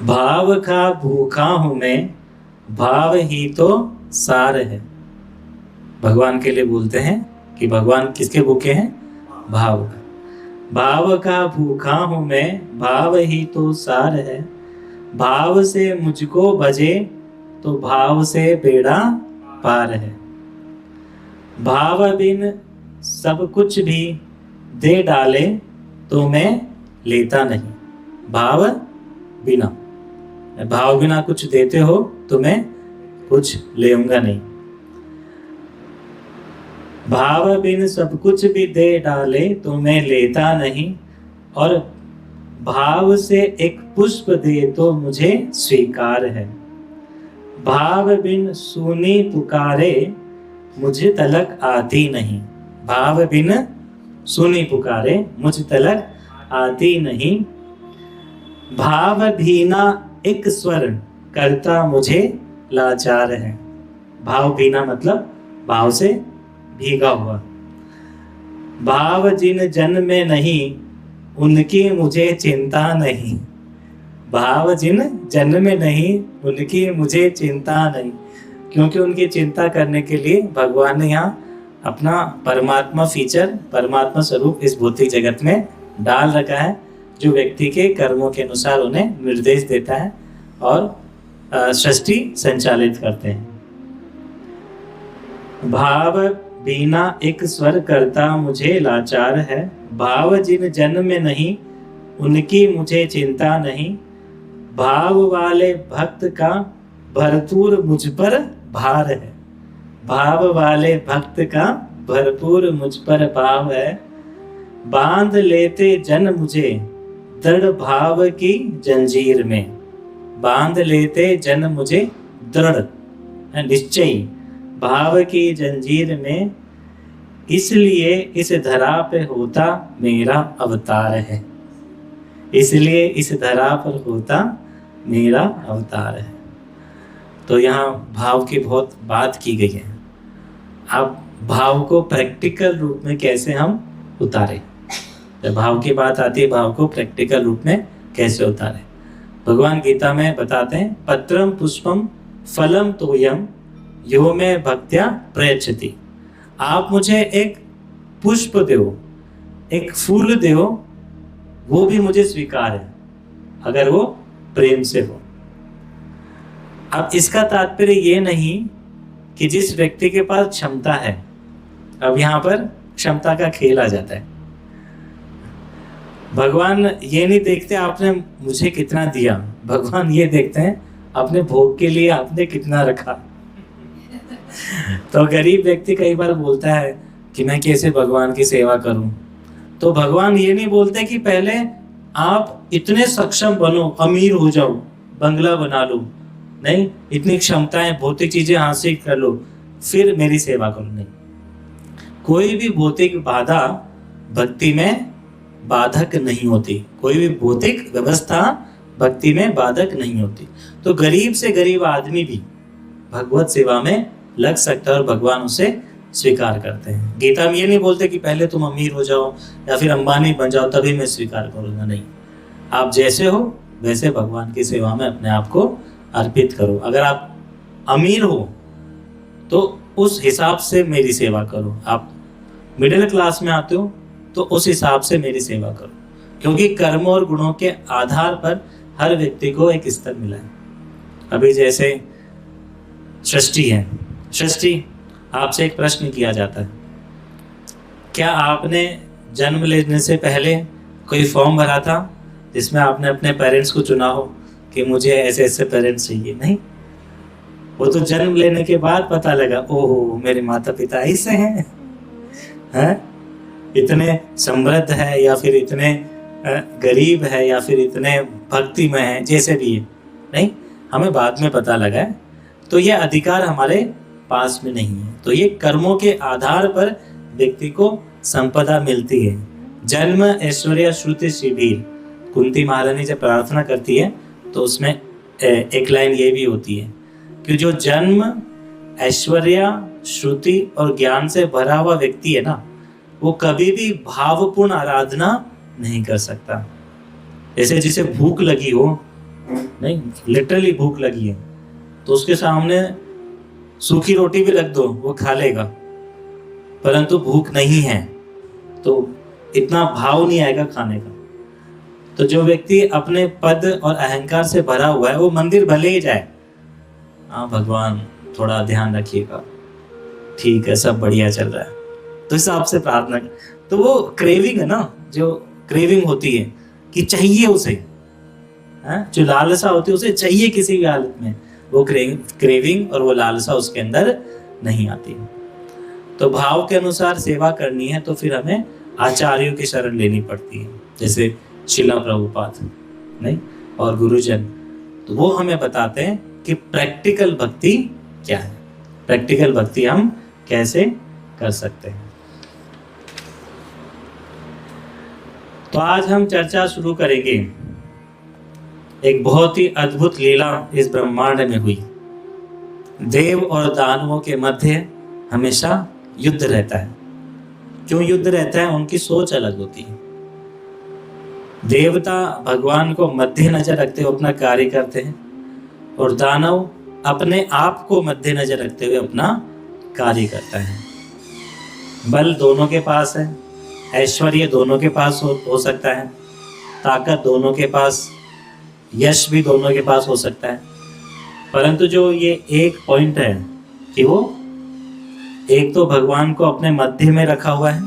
भाव का भूखा हूं मैं, भाव ही तो सार है। भगवान के लिए बोलते हैं कि भगवान किसके भूखे हैं? भाव का। भाव का भूखा हूं मैं, भाव ही तो सार है। भाव से मुझको भजे तो भाव से बेड़ा पार है। भाव बिन सब कुछ भी दे डाले तो मैं लेता नहीं। भाव बिना, भाव बिना कुछ देते हो तो मैं कुछ लेऊंगा नहीं। भाव बिन सब कुछ भी दे डाले तो मैं लेता नहीं, और भाव से एक पुष्प दे तो मुझे स्वीकार है। भाव बिन सुनी पुकारे मुझे तलक आती नहीं। भाव बिन सुनी पुकारे मुझ तलक आती नहीं। भाव भीना एक स्वर करता मुझे लाचार है। भाव भीना मतलब भाव से भीगा हुआ। भाव जिन जन में नहीं उनकी मुझे चिंता नहीं। भाव जिन जन में नहीं उनकी मुझे चिंता नहीं, क्योंकि उनकी चिंता करने के लिए भगवान ने यहाँ अपना परमात्मा फीचर, परमात्मा स्वरूप इस भौतिक जगत में डाल रखा है, जो व्यक्ति के कर्मों के अनुसार उन्हें निर्देश देता है और सृष्टि संचालित करते हैं। भाव बिना एक स्वर करता मुझे लाचार है। भाव जिन जन में नहीं उनकी मुझे चिंता नहीं। भाव वाले भक्त का भरपूर मुझ पर भार है। भाव वाले भक्त का भरपूर मुझ पर भाव है। बांध लेते जन मुझे दृढ़ भाव की जंजीर में। बांध लेते जन मुझे दृढ़ निश्चय भाव की जंजीर में, इसलिए इस धरा पे होता मेरा अवतार है। इसलिए इस धरा पर होता मेरा अवतार है। तो यहाँ भाव की बहुत बात की गई है। अब भाव को प्रैक्टिकल रूप में कैसे हम उतारें, जब भाव की बात आती है, भाव को प्रैक्टिकल रूप में कैसे उतारें। भगवान गीता में बताते हैं, पत्रम पुष्पम फलम तोयम यो में भक्त्या प्रयच्छति। आप मुझे एक पुष्प दो, एक फूल दो, वो भी मुझे स्वीकार है अगर वो प्रेम से हो। अब इसका तात्पर्य ये नहीं कि जिस व्यक्ति के पास क्षमता है, अब यहाँ पर क्षमता का खेल आ जाता है। भगवान ये नहीं देखते आपने मुझे कितना दिया, भगवान ये देखते हैं अपने भोग के लिए आपने कितना रखा। तो गरीब व्यक्ति कई बार बोलता है कि मैं कैसे भगवान की सेवा करूं, तो भगवान ये नहीं बोलते कि पहले आप इतने सक्षम बनो, अमीर हो जाओ, बंगला बना लो, नहीं, इतनी क्षमताएं, भौतिक चीजें हासिल कर लो, फिर मेरी सेवा करो। नहीं, कोई भी भौतिक बाधा भक्ति में बाधक नहीं होती। कोई भी भौतिक व्यवस्था भक्ति में बाधक नहीं होती। तो गरीब से गरीब आदमी भी भगवत सेवा में लग सकता है और भगवान उसे स्वीकार करते हैं। गीता में ये नहीं बोलते कि पहले तुम अमीर हो जाओ या फिर अंबानी बन जाओ तभी मैं स्वीकार करूंगा। नहीं, आप जैसे हो वैसे भगवान की सेवा में अपने आप को अर्पित करो। अगर आप अमीर हो तो उस हिसाब से मेरी सेवा करो। आप मिडिल क्लास में आते हो तो उस हिसाब से मेरी सेवा करो, क्योंकि कर्म और गुणों के आधार पर हर व्यक्ति को एक स्तर मिला है। अभी जैसे सृष्टि है, सृष्टि आपसे एक प्रश्न किया जाता है, क्या आपने जन्म लेने से पहले कोई फॉर्म भरा था जिसमें आपने अपने पेरेंट्स को चुना हो कि मुझे ऐसे ऐसे पेरेंट्स चाहिए? नहीं, वो तो जन्म लेने के बाद पता लगा, ओहो मेरे माता पिता ऐसे हैं, इतने समृद्ध है या फिर इतने गरीब है या फिर इतने भक्ति में है, जैसे भी है। नहीं, हमें बाद में पता लगा है। तो ये अधिकार हमारे पास में नहीं है। तो ये कर्मों के आधार पर व्यक्ति को संपदा मिलती है। जन्म ऐश्वर्य श्रुति शिविर, कुंती महारानी जब प्रार्थना करती है तो उसमें एक लाइन ये भी होती है कि जो जन्म ऐश्वर्य श्रुति और ज्ञान से भरा हुआ व्यक्ति है ना, वो कभी भी भावपूर्ण आराधना नहीं कर सकता। जैसे जिसे भूख लगी हो नहीं, लिटरली भूख लगी है तो उसके सामने सूखी रोटी भी रख दो, वो खा लेगा। परंतु भूख नहीं है तो इतना भाव नहीं आएगा खाने का। तो जो व्यक्ति अपने पद और अहंकार से भरा हुआ है, वो मंदिर भले ही जाए, हाँ भगवान थोड़ा ध्यान रखिएगा, ठीक है, सब बढ़िया चल रहा है, तो हिसाब से प्रार्थना कर। तो वो क्रेविंग है ना, जो क्रेविंग होती है कि चाहिए उसे, जो लालसा होती है उसे चाहिए किसी भी हालत में, वो क्रेविंग और वो लालसा उसके अंदर नहीं आती। तो भाव के अनुसार सेवा करनी है तो फिर हमें आचार्यों की शरण लेनी पड़ती है, जैसे शिला प्रभुपाद नहीं और गुरुजन। तो वो हमें बताते हैं कि प्रैक्टिकल भक्ति क्या है, प्रैक्टिकल भक्ति हम कैसे कर सकते हैं। तो आज हम चर्चा शुरू करेंगे। एक बहुत ही अद्भुत लीला इस ब्रह्मांड में हुई। देव और दानवों के मध्य हमेशा युद्ध रहता है। क्यों युद्ध रहता है? उनकी सोच अलग होती है। देवता भगवान को मध्य नजर रखते हुए अपना कार्य करते हैं और दानव अपने आप को मध्य नजर रखते हुए अपना कार्य करता है। बल दोनों के पास है, ऐश्वर्य दोनों के पास हो सकता है, ताकत दोनों के पास, यश भी दोनों के पास हो सकता है। परंतु जो ये एक पॉइंट है कि वो एक तो भगवान को अपने मध्य में रखा हुआ है,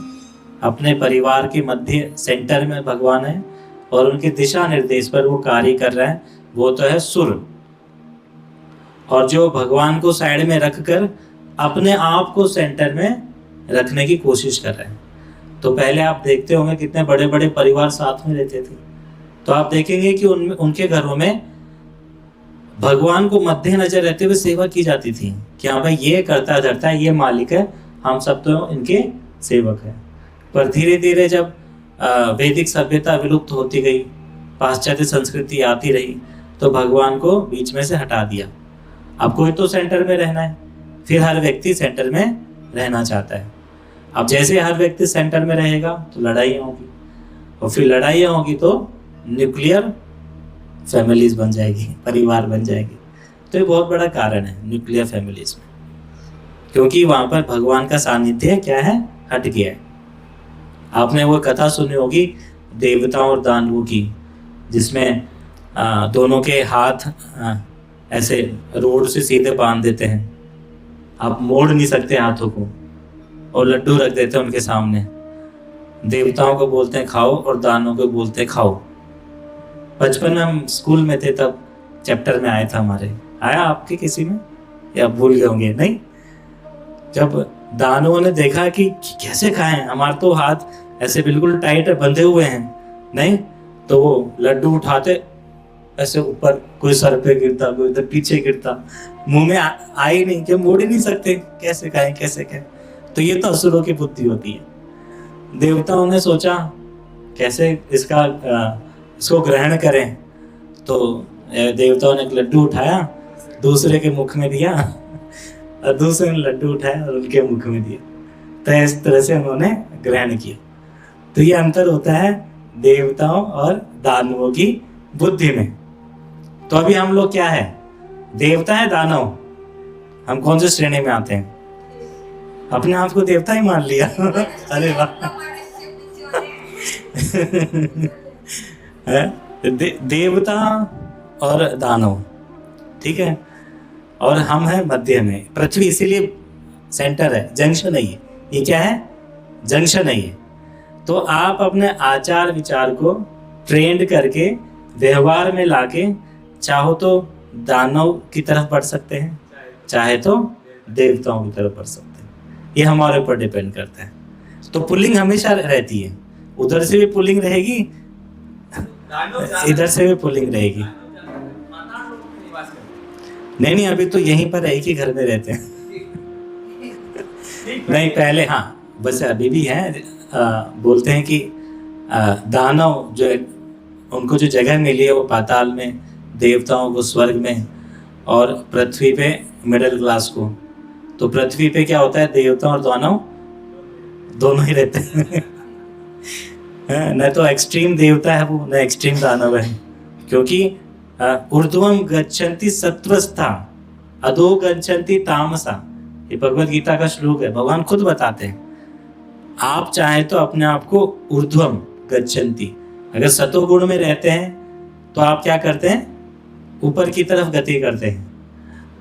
अपने परिवार के मध्य सेंटर में भगवान है और उनके दिशा निर्देश पर वो कार्य कर रहा है, वो तो है सुर। और जो भगवान को साइड में रखकर अपने आप को सेंटर में रखने की कोशिश कर रहे हैं। तो पहले आप देखते होंगे कितने बड़े बड़े परिवार साथ में रहते थे, तो आप देखेंगे कि उनके घरों में भगवान को मध्य नजर रहते हुए सेवा की जाती थी कि हाँ भाई ये करता धरता है, ये मालिक है, हम सब तो इनके सेवक हैं। पर धीरे धीरे जब वैदिक सभ्यता विलुप्त होती गई, पाश्चात्य संस्कृति आती रही, तो भगवान को बीच में से हटा दिया। अब कोई तो सेंटर में रहना है, फिर हर व्यक्ति सेंटर में रहना चाहता है। अब जैसे हर व्यक्ति सेंटर में रहेगा तो लड़ाइयाँ होगी, और फिर लड़ाइयाँ होगी तो न्यूक्लियर फैमिलीज बन जाएगी, परिवार बन जाएगी। तो ये बहुत बड़ा कारण है न्यूक्लियर फैमिलीज में, क्योंकि वहां पर भगवान का सानिध्य क्या है, हट गया है। आपने वो कथा सुनी होगी देवताओं और दानवों की, जिसमें दोनों के हाथ ऐसे रोड से सीधे बांध देते हैं, आप मोड़ नहीं सकते हाथों को, और लड्डू रख देते हैं उनके सामने। देवताओं को बोलते हैं खाओ और दानवों को बोलते हैं खाओ। बचपन में हम स्कूल में थे तब चैप्टर में आया था हमारे, आया आपके किसी में या भूल गए होंगे? नहीं। जब दानवों ने देखा कि कैसे खाएं, हमारे तो हाथ ऐसे बिल्कुल टाइट बंधे हुए हैं, नहीं, तो वो लड्डू उठाते ऐसे ऊपर, कोई सर पे गिरता, कोई इधर पीछे गिरता, मुंह में आ ही नहीं, कि मोड़ ही नहीं सकते, कैसे खाएं कैसे खाएं। तो ये तो असुरों की बुद्धि होती है। देवताओं ने सोचा कैसे इसको ग्रहण करें, तो देवताओं ने एक लड्डू उठाया, दूसरे के मुख में दिया, और दूसरे ने लड्डू उठाया और उनके मुख में दिया। तो इस तरह से उन्होंने ग्रहण किया। तो ये अंतर होता है देवताओं और दानवों की बुद्धि में। तो अभी हम लोग क्या है, देवता है दानव? हम कौन से श्रेणी में आते हैं? अपने आप को देवता ही मान लिया। अरे वाह। देवता और दानव, ठीक है, और हम हैं मध्य में। पृथ्वी इसीलिए सेंटर है, जंक्शन है ये क्या है, जंक्शन है ये। तो आप अपने आचार विचार को ट्रेंड करके व्यवहार में लाके चाहो तो दानव की तरफ बढ़ सकते हैं, चाहे तो देवताओं की तरफ बढ़ सकते हैं। ये हमारे ऊपर डिपेंड करता है। तो पुलिंग हमेशा रहती है, उधर से भी पुलिंग रहेगी, इधर से भी पुलिंग रहेगी। नहीं, अभी तो यहीं पर एक ही घर में रहते हैं। नहीं, पहले हाँ, बस अभी भी है। बोलते हैं कि दानव जो उनको जो जगह मिली है वो पाताल में, देवताओं को स्वर्ग में, और पृथ्वी पे मिडिल क्लास को। तो पृथ्वी पे क्या होता है, देवता और दानव दोनों ही रहते हैं। न तो एक्सट्रीम देवता है वो, न एक्सट्रीम दानव है, क्योंकि ऊर्ध्वम गच्छन्ति सत्वस्था अधो गच्छन्ति तामसा। ये भगवत गीता का श्लोक है, भगवान खुद बताते हैं। आप चाहे तो अपने आप को ऊर्ध्वम गच्छन्ति, अगर सतोगुण में रहते हैं तो आप क्या करते हैं, ऊपर की तरफ गति करते हैं।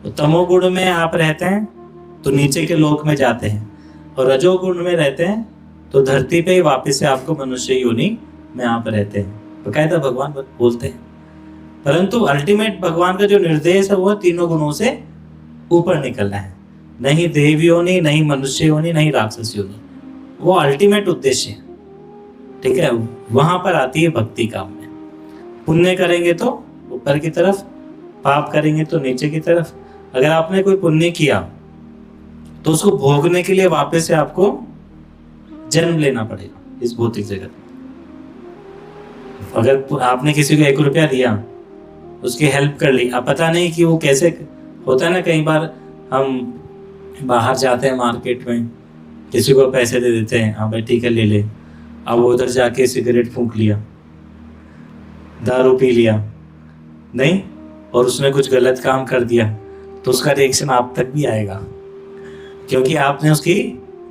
तो तमोगुण में आप रहते हैं तो नीचे के लोक में जाते हैं, और रजोगुण में रहते हैं तो धरती पे ही वापस से आपको मनुष्य योनि में आप रहते हैं। बकायदा भगवान बोलते हैं। परंतु अल्टीमेट भगवान का जो निर्देश है वो तीनों गुणों से ऊपर निकलना है, नहीं देव योनि, नहीं मनुष्य योनि, नहीं राक्षस योनि। वो अल्टीमेट उद्देश्य है, ठीक है। वहां पर आती है भक्ति काम में। पुण्य करेंगे तो ऊपर की तरफ, पाप करेंगे तो नीचे की तरफ। अगर आपने कोई पुण्य किया तो उसको भोगने के लिए वापस से आपको जन्म लेना पड़ेगा इस भौतिक जगत में। अगर आपने किसी को 1 रुपया दिया, उसकी हेल्प कर ली, अब पता नहीं कि वो कैसे होता है ना, कई बार हम बाहर जाते हैं मार्केट में, किसी को पैसे दे देते हैं, हाँ भाई ठीक है ले ले। अब वो उधर जाके सिगरेट फूंक लिया, दारू पी लिया, नहीं, और उसने कुछ गलत काम कर दिया, तो उसका रिएक्शन आप तक भी आएगा, क्योंकि आपने उसकी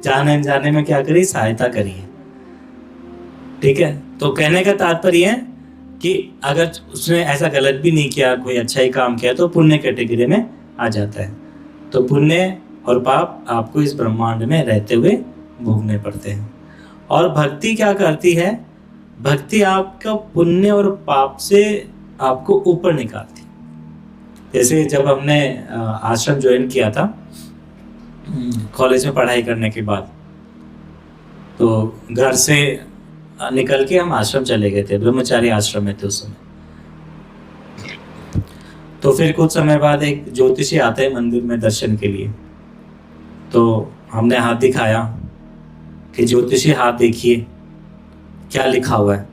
जाने अनजाने में क्या करी, सहायता करी है, ठीक है। तो कहने का तात्पर्य है कि अगर उसने ऐसा गलत भी नहीं किया, कोई अच्छा ही काम किया, तो पुण्य कैटेगरी में आ जाता है। तो पुण्य और पाप आपको इस ब्रह्मांड में रहते हुए भोगने पड़ते हैं। और भक्ति क्या करती है, भक्ति आपका पुण्य और पाप से आपको ऊपर निकालती है। जैसे जब हमने आश्रम ज्वाइन किया था कॉलेज में पढ़ाई करने के बाद, तो घर से निकल के हम आश्रम चले गए थे, ब्रह्मचारी आश्रम में थे उस समय। तो फिर कुछ समय बाद एक ज्योतिषी आते हैं मंदिर में दर्शन के लिए, तो हमने हाथ दिखाया कि ज्योतिषी हाथ देखिए क्या लिखा हुआ है।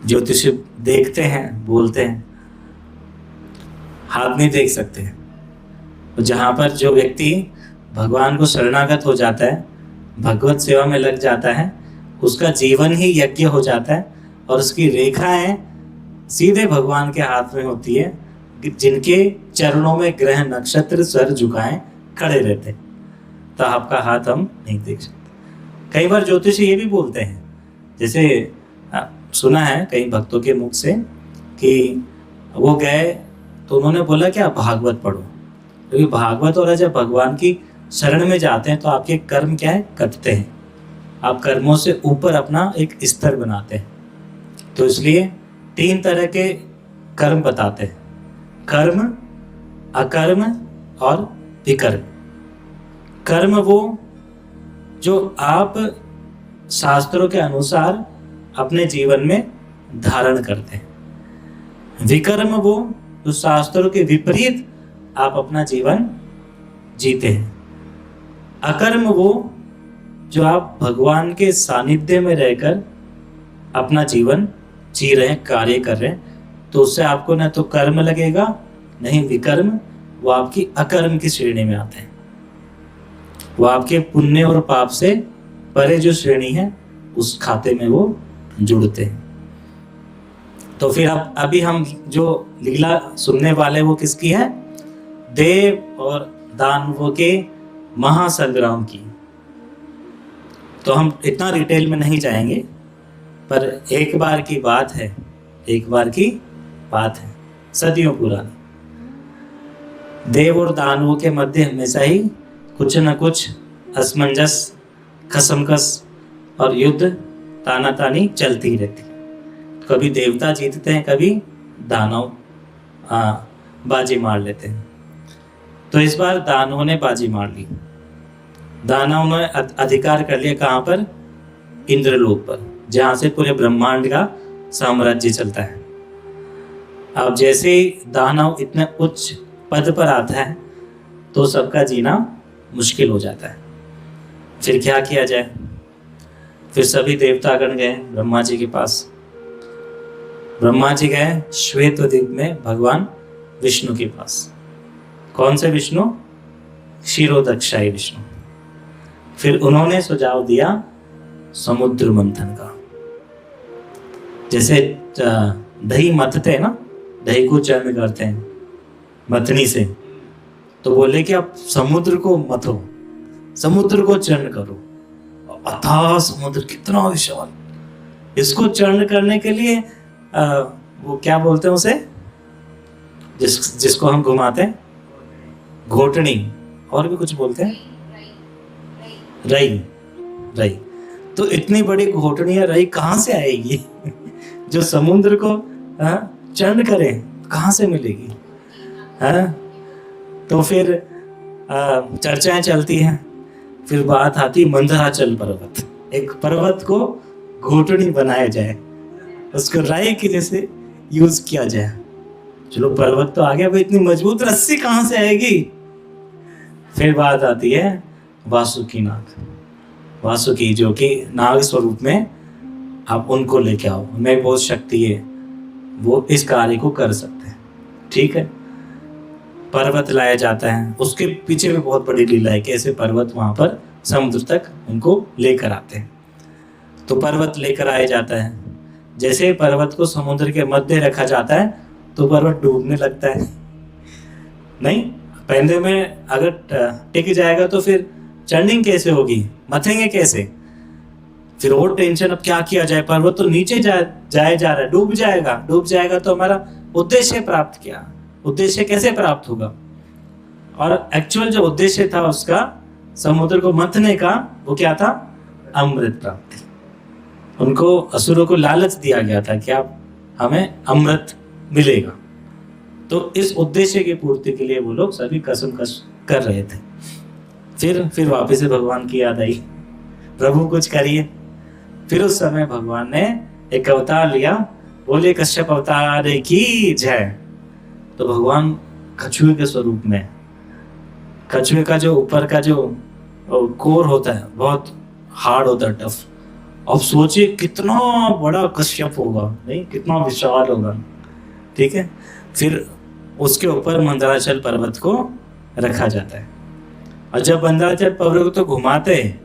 ज्योतिषी देखते हैं, बोलते हैं, हाथ नहीं देख सकते। तो जहाँ पर जो व्यक्ति भगवान को शरणागत हो जाता है, भगवत सेवा में लग जाता है, उसका जीवन ही यज्ञ हो जाता है, और उसकी रेखाएं सीधे भगवान के हाथ में होती है, जिनके चरणों में ग्रह नक्षत्र सर झुकाएं खड़े रहते हैं। तो आपका हाथ हम नहीं देख सकते। कई बार ज्योतिषी ये भी बोलते हैं, जैसे सुना है कई भक्तों के मुख से कि वो गए तो उन्होंने बोला कि आप भागवत पढ़ो, क्योंकि भागवत और जब भगवान की शरण में जाते हैं तो आपके कर्म क्या है, कटते हैं, आप कर्मों से ऊपर अपना एक स्तर बनाते हैं। तो इसलिए 3 तरह के कर्म बताते हैं, कर्म, अकर्म और विकर्म। कर्म वो जो आप शास्त्रों के अनुसार अपने जीवन में धारण करते हैं। विकर्म वो जो शास्त्रों के विपरीत आप अपना जीवन जीते हैं। अकर्म वो जो आप भगवान के सानिध्य में रहकर अपना जीवन जी रहे हैं, कार्य कर रहे हैं, तो उससे आपको न तो कर्म लगेगा, नहीं विकर्म, वो आपकी अकर्म की श्रेणी में आते हैं। वो आपके पुण्य और पाप से परे जो श्रेणी है उस खाते में वो जुड़ते हैं। तो फिर अब अभी हम जो लीला सुनने वाले वो किसकी है, देव और दानवों के महासंग्राम की। तो हम इतना डिटेल में नहीं जाएंगे, पर एक बार की बात है, एक बार की बात है, सदियों पुरानी। देव और दानवों के मध्य हमेशा ही कुछ न कुछ असमंजस, खसमखस और युद्ध, तानातानी चलती ही रहती। कभी देवता जीतते हैं, कभी दानव बाजी मार लेते हैं। तो इस बार दानवों ने बाजी मार ली। दानवों ने अधिकार कर लिया कहाँ पर, इंद्रलोक पर, जहाँ से पूरे ब्रह्मांड का साम्राज्य चलता है। अब जैसे ही दानव इतने उच्च पद पर आता है तो सबका जीना मुश्किल हो जाता है। फिर क्या किया जाए, फिर सभी देवतागण गए ब्रह्मा जी के पास। ब्रह्मा जी गए श्वेतद्वीप में भगवान विष्णु के पास। कौन से विष्णु, क्षीरोदक्षाई विष्णु। फिर उन्होंने सुझाव दिया समुद्र मंथन का। जैसे दही मथते हैं ना, दही को चर्न करते हैं मथनी से, तो बोले कि आप समुद्र को मथो, समुद्र को चर्न करो। अथाह समुद्र कितना विशाल, इसको चर्न करने के लिए वो क्या बोलते हैं उसे, जिसको हम घुमाते हैं, घोटनी, और भी कुछ बोलते हैं, रई। रई, तो इतनी बड़ी घोटनी या रई कहाँ से आएगी जो समुद्र को चर्न करे, कहाँ से मिलेगी? तो फिर चर्चाएं चलती हैं, फिर बात आती मंदराचल पर्वत, एक पर्वत को घोटनी बनाया जाए, उसको राई की जैसे यूज किया जाए। चलो पर्वत तो आ गया, भाई इतनी मजबूत रस्सी कहाँ से आएगी? फिर बात आती है वासुकी नाग, वासुकी जो कि नाग स्वरूप में, आप उनको लेके आओ, उनमें बहुत शक्ति है, वो इस कार्य को कर सकते हैं। ठीक है, पर्वत लाया जाता है, उसके पीछे भी बहुत बड़ी लीला है, कैसे पर्वत वहां पर समुद्र तक उनको लेकर आते हैं। तो पर्वत लेकर आया जाता है, जैसे पर्वत को समुद्र के मध्य रखा जाता है तो पर्वत डूबने लगता है। नहीं, पैंदे में अगर टिक जाएगा तो फिर चर्निंग कैसे होगी, मथेंगे कैसे? फिर और टेंशन, अब क्या किया जाए, पर्वत तो नीचे जा रहा है, डूब जाएगा तो हमारा उद्देश्य प्राप्त किया, उद्देश्य कैसे प्राप्त होगा? और एक्चुअल जो उद्देश्य था उसका, समुद्र को मथने का, वो क्या था? अमृत प्राप्ति। उनको, असुरों को लालच दिया गया था कि आप हमें अमृत मिलेगा, तो इस उद्देश्य की पूर्ति के लिए वो लोग सभी कसमकश कर रहे थे। फिर वापस से भगवान की याद आई, प्रभु कुछ करिए। फिर उस समय भगवान ने एक अवतार लिया, बोले कश्यप अवतार की जय। तो भगवान कछुए के स्वरूप में, कछुए का जो ऊपर का जो कोर होता है बहुत हार्ड होता है, टफ। अब सोचिए कितना बड़ा कश्यप होगा, नहीं कितना विशाल होगा। ठीक है, फिर उसके ऊपर मंदराचल पर्वत को रखा जाता है, और जब मंदराचल पर्वत को घुमाते हैं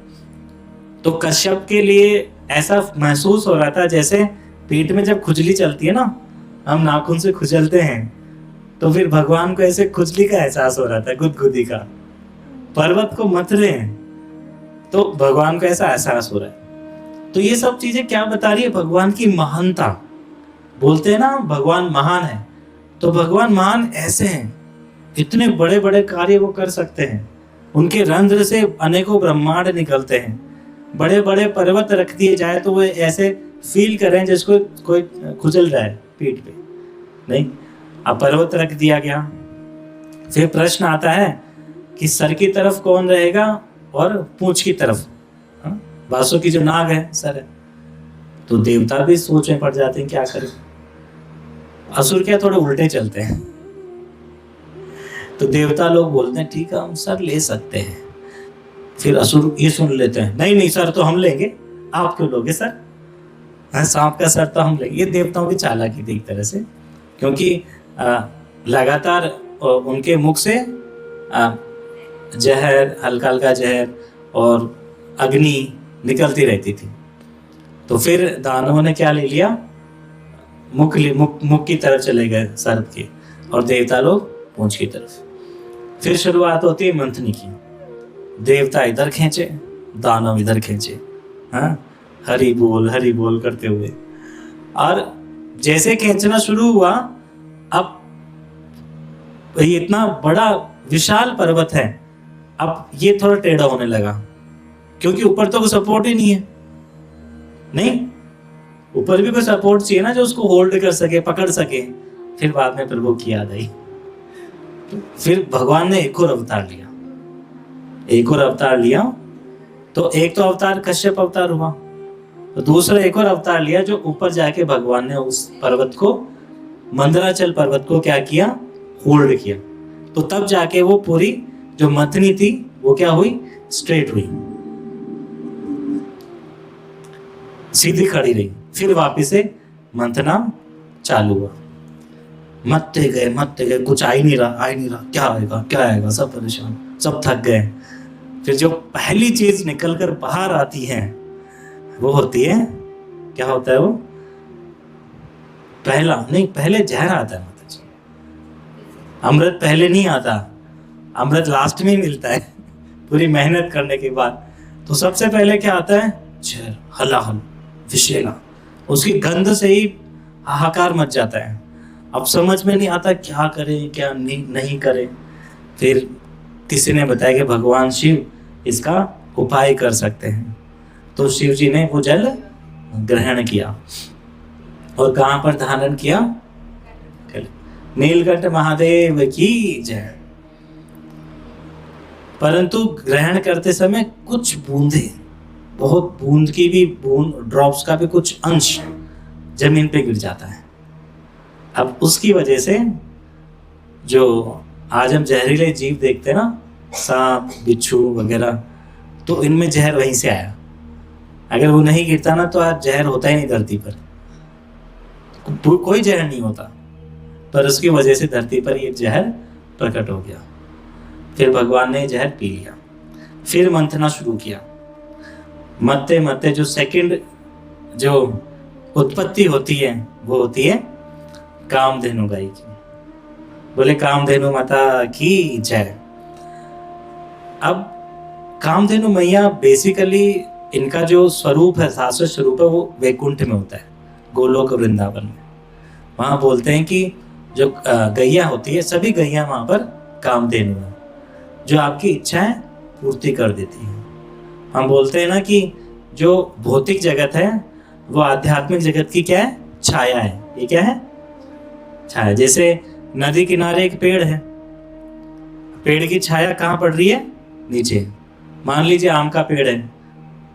तो कश्यप के लिए ऐसा महसूस हो रहा था जैसे पेट में जब खुजली चलती है ना, हम नाखून से खुजलते हैं, तो फिर भगवान को ऐसे खुजली का एहसास हो रहा था, गुदगुदी का। पर्वत को मथ रहे हैं तो भगवान को ऐसा एहसास हो रहा है। तो ये सब चीजें क्या बता रही है? भगवान की महानता। बोलते हैं ना भगवान महान है, तो भगवान महान ऐसे हैं, इतने बड़े बड़े कार्य वो कर सकते हैं, उनके रंध्र से अनेकों ब्रह्मांड निकलते हैं। बड़े बड़े पर्वत रख दिए जाए तो वो ऐसे फील करें जिसको कोई खुजल रहा है पीठ पे, नहीं। अब पर्वत रख दिया गया, फिर प्रश्न आता है कि सर की तरफ कौन रहेगा और पूंछ की तरफ। वासुकी जो नाग है सर है, तो देवता भी सोच में पड़ जाते हैं क्या करें। असुर क्या थोड़े उल्टे चलते हैं, तो देवता लोग बोलते हैं ठीक है हम सर ले सकते हैं। फिर असुर ये सुन लेते हैं, नहीं नहीं सर तो हम लेंगे, आप क्यों लोगे सर? सांप का सर तो हम लेंगे। ये देवताओं की चालाकी थी एक तरह से, क्योंकि लगातार उनके मुख से जहर, हल्का हल्का जहर और अग्नि निकलती रहती थी। तो फिर दानवों ने क्या ले लिया, मुख की तरफ चले गए सर्प के, और देवता लोग पूंछ की तरफ। फिर शुरुआत होती है मंथनी की, देवता इधर खींचे, दानव इधर खींचे, हरि बोल करते हुए। और जैसे खींचना शुरू हुआ, अब ये इतना बड़ा विशाल पर्वत है, अब ये थोड़ा टेढ़ा होने लगा, क्योंकि ऊपर तो कोई सपोर्ट ही नहीं है। नहीं, ऊपर भी कोई सपोर्ट चाहिए ना जो उसको होल्ड कर सके, पकड़ सके। फिर बाद में प्रभु की याद आई, फिर भगवान ने एक और अवतार लिया। तो एक तो अवतार कश्यप अवतार हुआ, तो दूसरा एक और अवतार लिया, जो ऊपर जाके भगवान ने उस पर्वत को, मंदराचल पर्वत को क्या किया, होल्ड किया। तो तब जाके वो पूरी जो मंथनी थी वो क्या हुई, स्ट्रेट हुई, सीधी खड़ी रही। फिर वापिस से मंथना चालू हुआ। मत्ते गए, कुछ आ ही नहीं रहा, क्या आएगा, सब परेशान, सब थक गए। फिर जो पहली चीज निकलकर बाहर आती है वो होती है, क्या होता है वो, पहले जहर आता है माता जी, अमृत पहले नहीं आता, अमृत लास्ट में ही मिलता है पूरी मेहनत करने के बाद। तो सबसे पहले क्या आता है? जहर, हलाहल, विषैला। उसकी गंध से ही हाहाकार मच जाता है। अब समझ में नहीं आता क्या करें क्या नहीं करें। फिर किसी ने बताया कि भगवान शिव इसका उपाय कर सकते हैं। तो शिव जी ने वो जल ग्रहण किया और कहाँ पर धारण किया? नीलकंठ महादेव की जय। परंतु ग्रहण करते समय कुछ बूंदे, बहुत बूंद की भी बूंद, ड्रॉप्स का भी कुछ अंश जमीन पे गिर जाता है। अब उसकी वजह से जो आज हम जहरीले जीव देखते हैं ना, सांप बिच्छू वगैरह, तो इनमें जहर वहीं से आया। अगर वो नहीं गिरता ना तो आज जहर होता ही नहीं धरती पर, कोई जहर नहीं होता। पर उसकी वजह से धरती पर ये जहर प्रकट हो गया। फिर भगवान ने जहर पी लिया, फिर मंथना शुरू किया। मरते मरते जो सेकंड जो उत्पत्ति होती है वो होती है कामधेनु गाय की। बोले कामधेनु माता की जय। अब कामधेनु मैया बेसिकली इनका जो स्वरूप है, शाश्वत स्वरूप है, वो वैकुंठ में होता है, गोलोक वृंदावन में। वहाँ बोलते हैं कि जो गैया होती है, सभी गैया वहाँ पर कामधेनु है, जो आपकी इच्छाएं पूर्ति कर देती है। हम बोलते हैं ना कि जो भौतिक जगत है वो आध्यात्मिक जगत की क्या है? छाया है। ये क्या है? छाया। जैसे नदी किनारे एक पेड़ है, पेड़ की छाया कहाँ पड़ रही है? नीचे। मान लीजिए आम का पेड़ है,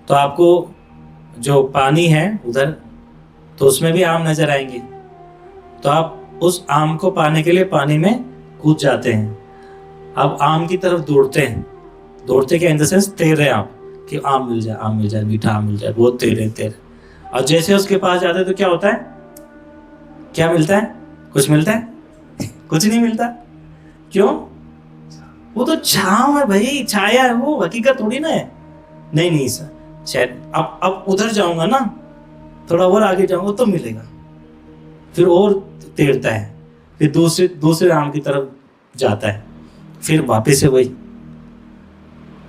तो आपको जो पानी है उधर, तो उसमें भी आम नजर आएंगे, तो आप उस आम को पाने के लिए पानी में कूद जाते हैं। अब आम की तरफ दौड़ते हैं, दौड़ते के इन द सेंस तैर रहे आप कि आम मिल जाए, मीठा आम मिल जाए, बहुत तैरे। और जैसे उसके पास जाते तो क्या होता है? क्या मिलता है? कुछ मिलता है? कुछ नहीं मिलता। क्यों? वो तो छांव है भाई, छाया है, वो हकीकत थोड़ी ना है। नहीं सर, शायद अब उधर जाऊंगा ना, थोड़ा और आगे जाऊंगा तो मिलेगा। फिर और तैरता है, फिर दूसरे आम की तरफ जाता है, फिर वापस से वही।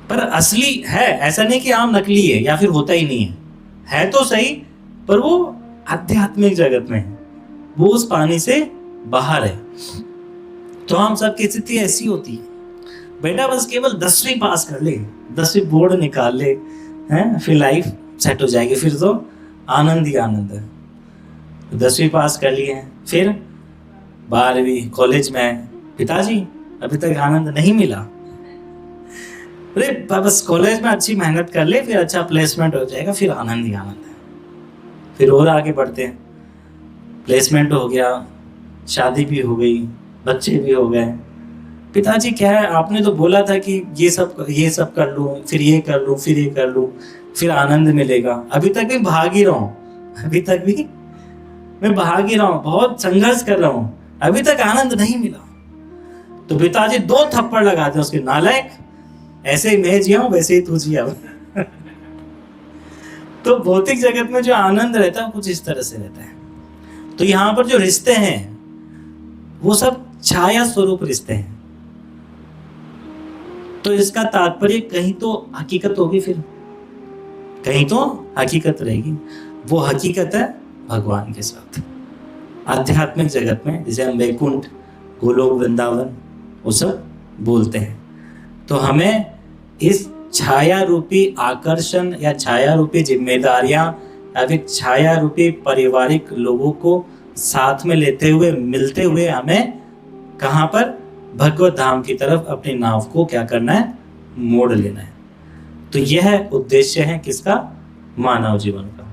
पर असली है, ऐसा नहीं कि आम नकली है या फिर होता ही नहीं है तो सही, पर वो आध्यात्मिक जगत में है, वो उस पानी से बाहर है। तो हम सब की स्थिति ऐसी होती है, बेटा बस केवल 10वीं पास कर ले, 10वीं बोर्ड निकाल ले, हैं, फिर लाइफ सेट हो जाएगी, फिर तो आनंद ही आनंद है। 10वीं पास कर लिए, फिर 12वीं कॉलेज में, पिताजी अभी तक आनंद नहीं मिला। अरे बस कॉलेज में अच्छी मेहनत कर ले, फिर अच्छा प्लेसमेंट हो जाएगा, फिर आनंद ही आनंद है। फिर और आगे बढ़ते हैं, प्लेसमेंट हो गया, शादी भी हो गई, बच्चे भी हो गए। पिताजी क्या है, आपने तो बोला था कि ये सब कर लूँ, फिर ये कर लूँ, फिर ये कर लूँ, फिर आनंद मिलेगा। अभी तक भी भाग ही रहा हूँ, अभी तक भी मैं भाग ही रहा हूँ, बहुत संघर्ष कर रहा हूँ, अभी तक आनंद नहीं मिला। तो पिताजी 2 थप्पड़ लगाते हैं उसके, नालायक, ऐसे ही मैं जिया हूं वैसे ही तू जिया। तो भौतिक जगत में जो आनंद रहता है कुछ इस तरह से रहता है। तो यहाँ पर जो रिश्ते हैं वो सब छाया स्वरूप रिश्ते हैं। तो इसका तात्पर्य कहीं तो हकीकत होगी, फिर कहीं तो हकीकत रहेगी। वो हकीकत है भगवान के साथ आध्यात्मिक जगत में, जिसे हम वैकुंठ, गोलोक, वृंदावन वो सब बोलते हैं। तो हमें इस छाया रूपी आकर्षण या छाया रूपी जिम्मेदारियां या फिर छाया रूपी पारिवारिक लोगों को साथ में लेते हुए, मिलते हुए हमें कहाँ पर? भगवत धाम की तरफ अपनी नाव को क्या करना है? मोड़ लेना है। तो यह उद्देश्य है किसका? मानव जीवन का।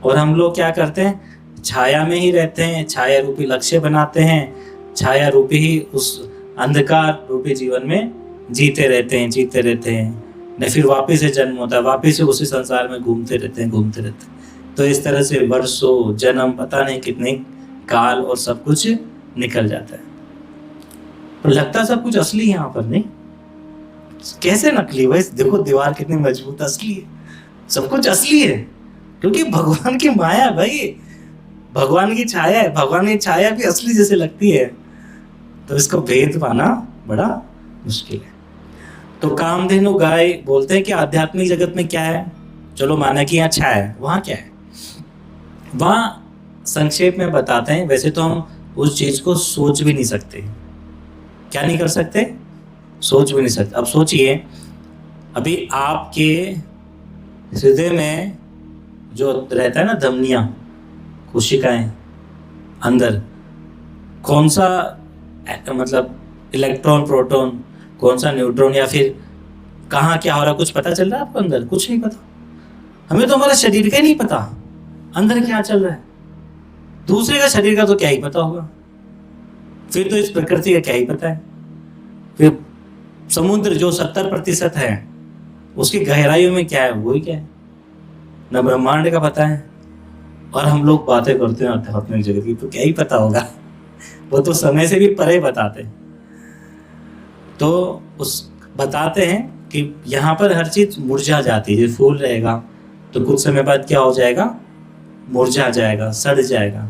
और हम लोग क्या करते हैं? छाया में ही रहते हैं, छाया रूपी लक्ष्य बनाते हैं, छाया रूपी ही उस अंधकार रूपी जीवन में जीते रहते हैं। न फिर वापस से जन्म होता है, वापस से उसी संसार में घूमते रहते हैं। तो इस तरह से वर्षों, जन्म, पता नहीं कितने काल और सब कुछ निकल जाता है। पर लगता सब कुछ असली है यहाँ पर, नहीं? कैसे नकली? भाई देखो दीवार कितनी मजबूत, असली है, सब कुछ असली है, क्योंकि भगवान की माया है भाई, भगवान की छाया है। भगवान की छाया भी असली जैसे लगती है, तो इसको भेद पाना बड़ा मुश्किल है। तो कामधेनु गाय बोलते हैं कि आध्यात्मिक जगत में क्या है, चलो माना कि अच्छा है, वहां क्या है, वहां संक्षेप में बताते हैं। वैसे तो हम उस चीज को सोच भी नहीं सकते, क्या नहीं कर सकते, सोच भी नहीं सकते। अब सोचिए, अभी आपके हृदय में जो रहता है ना धमनियां, कोशिकाएं, अंदर कौन सा मतलब इलेक्ट्रॉन, प्रोटॉन, कौन सा न्यूट्रॉन, या फिर कहाँ क्या हो रहा है, कुछ पता चल रहा है आपको? अंदर कुछ नहीं पता। हमें तो हमारा शरीर का ही नहीं पता अंदर क्या चल रहा है, दूसरे का शरीर का तो क्या ही पता होगा, फिर तो इस प्रकृति का क्या ही पता है। फिर समुद्र जो 70% है उसकी गहराइयों में क्या है, वही क्या है, न ब्रह्मांड का पता है। और हम लोग बातें करते हैं आध्यात्मिक जगत की, तो क्या ही पता होगा, वो तो समय से भी परे बताते हैं। तो उस बताते हैं कि यहाँ पर हर चीज मुरझा जाती है। फूल रहेगा तो कुछ समय बाद क्या हो जाएगा, मुरझा जाएगा, सड़ जाएगा।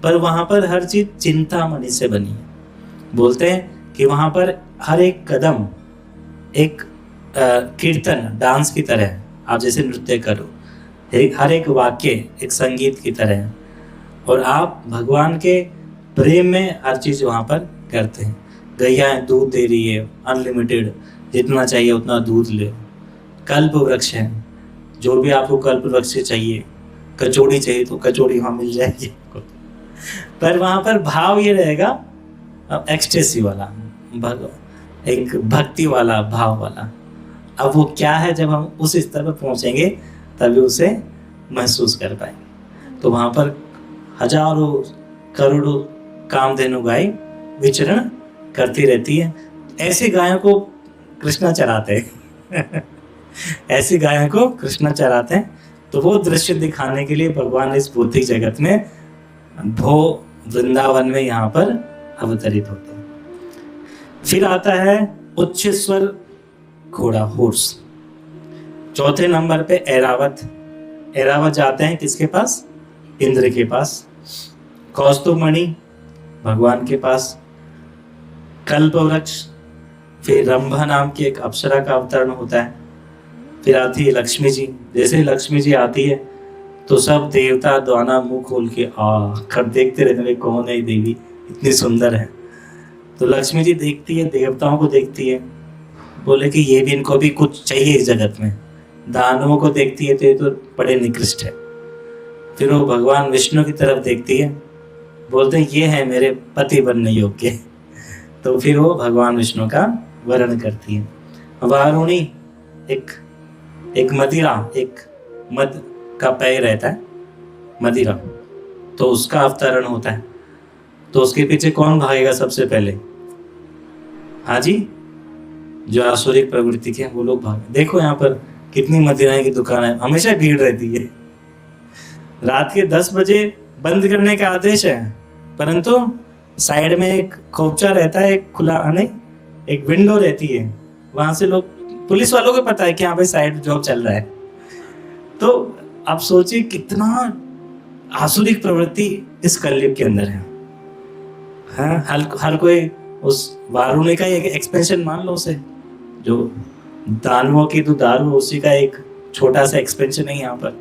पर वहां पर हर चीज चिंतामणि से बनी है। बोलते हैं कि वहां पर हर एक कदम एक कीर्तन, डांस की तरह है। आप जैसे नृत्य करो, हर एक वाक्य एक संगीत की तरह है। और आप भगवान के प्रेम में हर चीज वहां पर करते हैं। गैया दूध दे रही है अनलिमिटेड, जितना चाहिए उतना दूध ले। कल्प वृक्ष है, जो भी आपको कल्प वृक्ष से चाहिए, कचौड़ी चाहिए तो कचौड़ी वहां मिल जाएगी। पर वहां पर भाव ये रहेगा एक्सटेसी वाला, एक भक्ति वाला, भाव वाला। अब वो क्या है, जब हम उस स्तर पर पहुंचेंगे तभी उसे महसूस कर पाएंगे। तो वहां पर हजारों करोड़ों कामधेनु गाय विचरण करती रहती है। ऐसी गायों को कृष्णा चराते हैं ऐसी गायों को कृष्णा चराते हैं। तो वो दृश्य दिखाने के लिए भगवान इस भौतिक जगत में भो वृंदावन में यहाँ पर अवतरित होते हैं। फिर आता है उच्छिस्वर घोड़ा, हॉर्स। चौथे नंबर पे ऐरावत। ऐरावत जाते हैं किसके पास, इंद्र के पास। कौस्तुभमणि भगवान के पास। कल्प वृक्ष, फिर रंभा नाम की एक अप्सरा का अवतरण होता है। फिर आती है लक्ष्मी जी। जैसे ही लक्ष्मी जी आती है तो सब देवता द्वाना मुंह खोल के कर देखते रहते हैं, कौन है देवी, इतनी सुंदर है। तो लक्ष्मी जी देखती है, देवताओं को देखती है, बोले कि ये भी, इनको भी कुछ चाहिए इस जगत में। दानवों को देखती है तो ये तो बड़े निकृष्ट है। फिर वो भगवान विष्णु की तरफ देखती है, बोलते हैं ये है मेरे पति बनने योग्य। तो फिर वो भगवान विष्णु का वर्ण करती है। वारुणी एक मदिरा, एक मद का पेय रहता है, मदिरा, तो उसका अवतरण होता है। तो उसके पीछे कौन भागेगा सबसे पहले? हाँ जी, जो आसुरिक प्रवृत्ति के वो लोग भागे। देखो यहाँ पर कितनी मदिराएं की दुकान है, हमेशा भीड़ रहती है। रात के 10 बजे बंद करने का आदेश है, परंतु साइड में एक खोपचा रहता है, एक खुला नहीं, एक विंडो रहती है, वहां से लोग, पुलिस वालों को पता है कि हाँ भाई साइड जॉब चल रहा है। तो आप सोचिए कितना आसुरिक प्रवृत्ति इस कलयुग के अंदर है। हाँ, हर कोई उस वारुणी का एक एक्सपेंशन मान लो उसे, जो दानवों की तो दारू, उसी का एक छोटा सा एक्सपेंशन है यहाँ पर।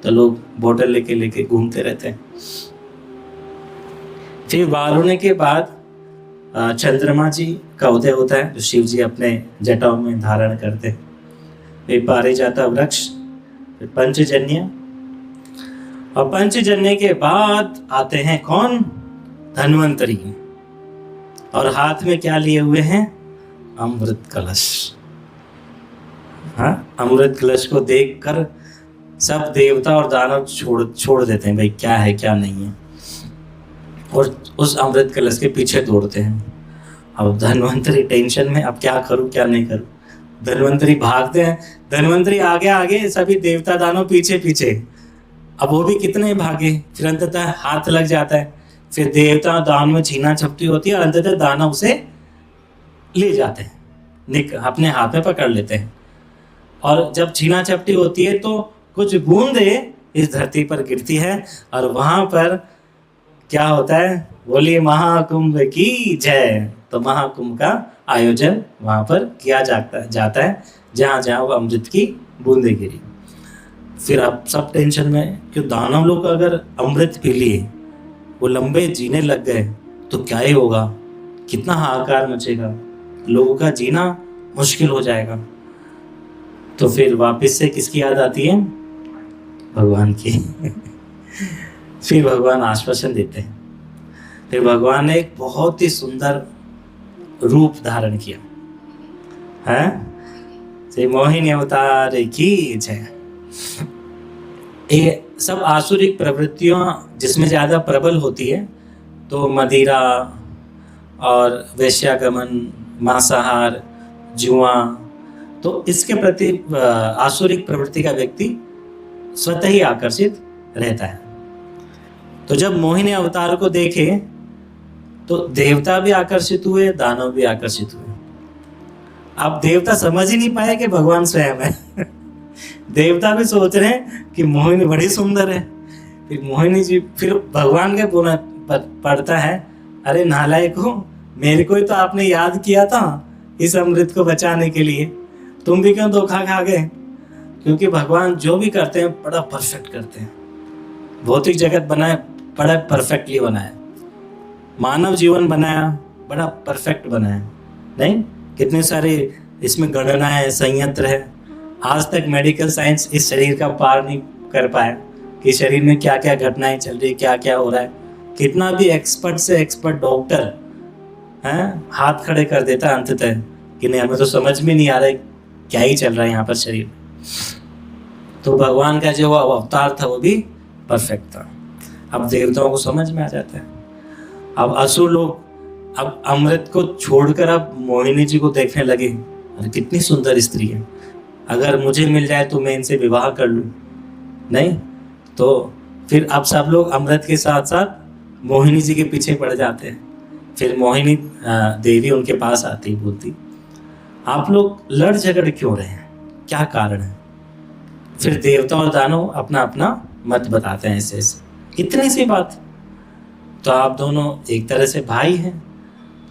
तो लोग बोतल लेके घूमते रहते हैं। फिर वारुणी के बाद चंद्रमा जी का उदय होता है, जो शिव जी अपने जटाओं में धारण करते हैं। फिर पारिजाता वृक्ष, फिर पंचजन्य, और पंचजन्य के बाद आते हैं कौन? धन्वंतरी। और हाथ में क्या लिए हुए हैं? अमृत कलश। हाँ, अमृत कलश को देखकर सब देवता और दानव छोड़ देते हैं, भाई क्या है क्या नहीं है, और उस अमृत कलश के पीछे दौड़ते हैं। अब धन्वंतरी टेंशन में, अब क्या करूं क्या नहीं करूं। धन्वंतरी भागते हैं, धन्वंतरी आगे आगे, सभी देवता दानव पीछे पीछे। अब वो भी कितने भागे, फिर अंततः हाथ लग जाता है। फिर देवता दानव में छीना झपटी होती है, और अंततः दानव उसे ले जाते हैं, अपने हाथ में पकड़ लेते हैं। और जब छीना झपटी होती है तो कुछ बूंदें इस धरती पर गिरती है, और वहां पर क्या होता है, बोलिए महाकुंभ की जय। तो महाकुंभ का आयोजन वहां पर किया जाता है जहां जहां वो अमृत की बूंदे गिरी। फिर आप सब टेंशन में कि दानव लोग अगर अमृत पी लिए, वो लंबे जीने लग गए, तो क्या ही होगा, कितना हाहाकार मचेगा, लोगों का जीना मुश्किल हो जाएगा। तो फिर वापस से किसकी याद आती है, भगवान की। फिर भगवान आश्वासन देते हैं। फिर भगवान ने एक बहुत ही सुंदर रूप धारण किया है। श्री मोहिनी अवतार की जय। ये सब आसुरिक प्रवृत्तियां जिसमें ज्यादा प्रबल होती है, तो मदिरा और वेश्यागमन, मांसाहार, जुआ, तो इसके प्रति आसुरिक प्रवृत्ति का व्यक्ति स्वतः ही आकर्षित रहता है। तो जब मोहिनी अवतार को देखे तो देवता भी आकर्षित हुए, दानव भी आकर्षित हुए। अब देवता समझ ही नहीं पाए कि भगवान स्वयं है। देवता भी सोच रहे हैं कि मोहिनी बड़ी सुंदर है। फिर मोहिनी जी फिर भगवान के पढ़ता है, अरे नालायक हो, मेरे को ही तो आपने याद किया था इस अमृत को बचाने के लिए, तुम भी क्यों धोखा खा गए। क्योंकि भगवान जो भी करते हैं बड़ा परफेक्ट करते हैं। भौतिक जगत बनाए बड़ा परफेक्टली बनाया, मानव जीवन बनाया बड़ा परफेक्ट बनाया। नहीं, कितने सारे इसमें गणनाएं, संयंत्र है। आज तक मेडिकल साइंस इस शरीर का पार नहीं कर पाया कि शरीर में क्या क्या घटनाएं चल रही, क्या क्या हो रहा है। कितना भी एक्सपर्ट से एक्सपर्ट डॉक्टर हैं, हाथ खड़े कर देता अंततः कि नहीं, हमें तो समझ में नहीं आ रहा है क्या ही चल रहा है यहाँ पर शरीर। तो भगवान का जो अवतार था वो भी परफेक्ट था। अब देवताओं को समझ में आ जाता है। अब असुर लोग अब अमृत को छोड़कर अब मोहिनी जी को देखने लगे, अरे कितनी सुंदर स्त्री है, अगर मुझे मिल जाए तो मैं इनसे विवाह कर लूं। नहीं, तो फिर अब सब लोग अमृत के साथ साथ मोहिनी जी के पीछे पड़ जाते हैं। फिर मोहिनी देवी उनके पास आती, बोलती, आप लोग लड़ झगड़ क्यों रहे हैं, क्या कारण है। फिर देवता और दानव अपना अपना मत बताते हैं ऐसे ऐसे, इतनी सी बात। तो आप दोनों एक तरह से भाई हैं,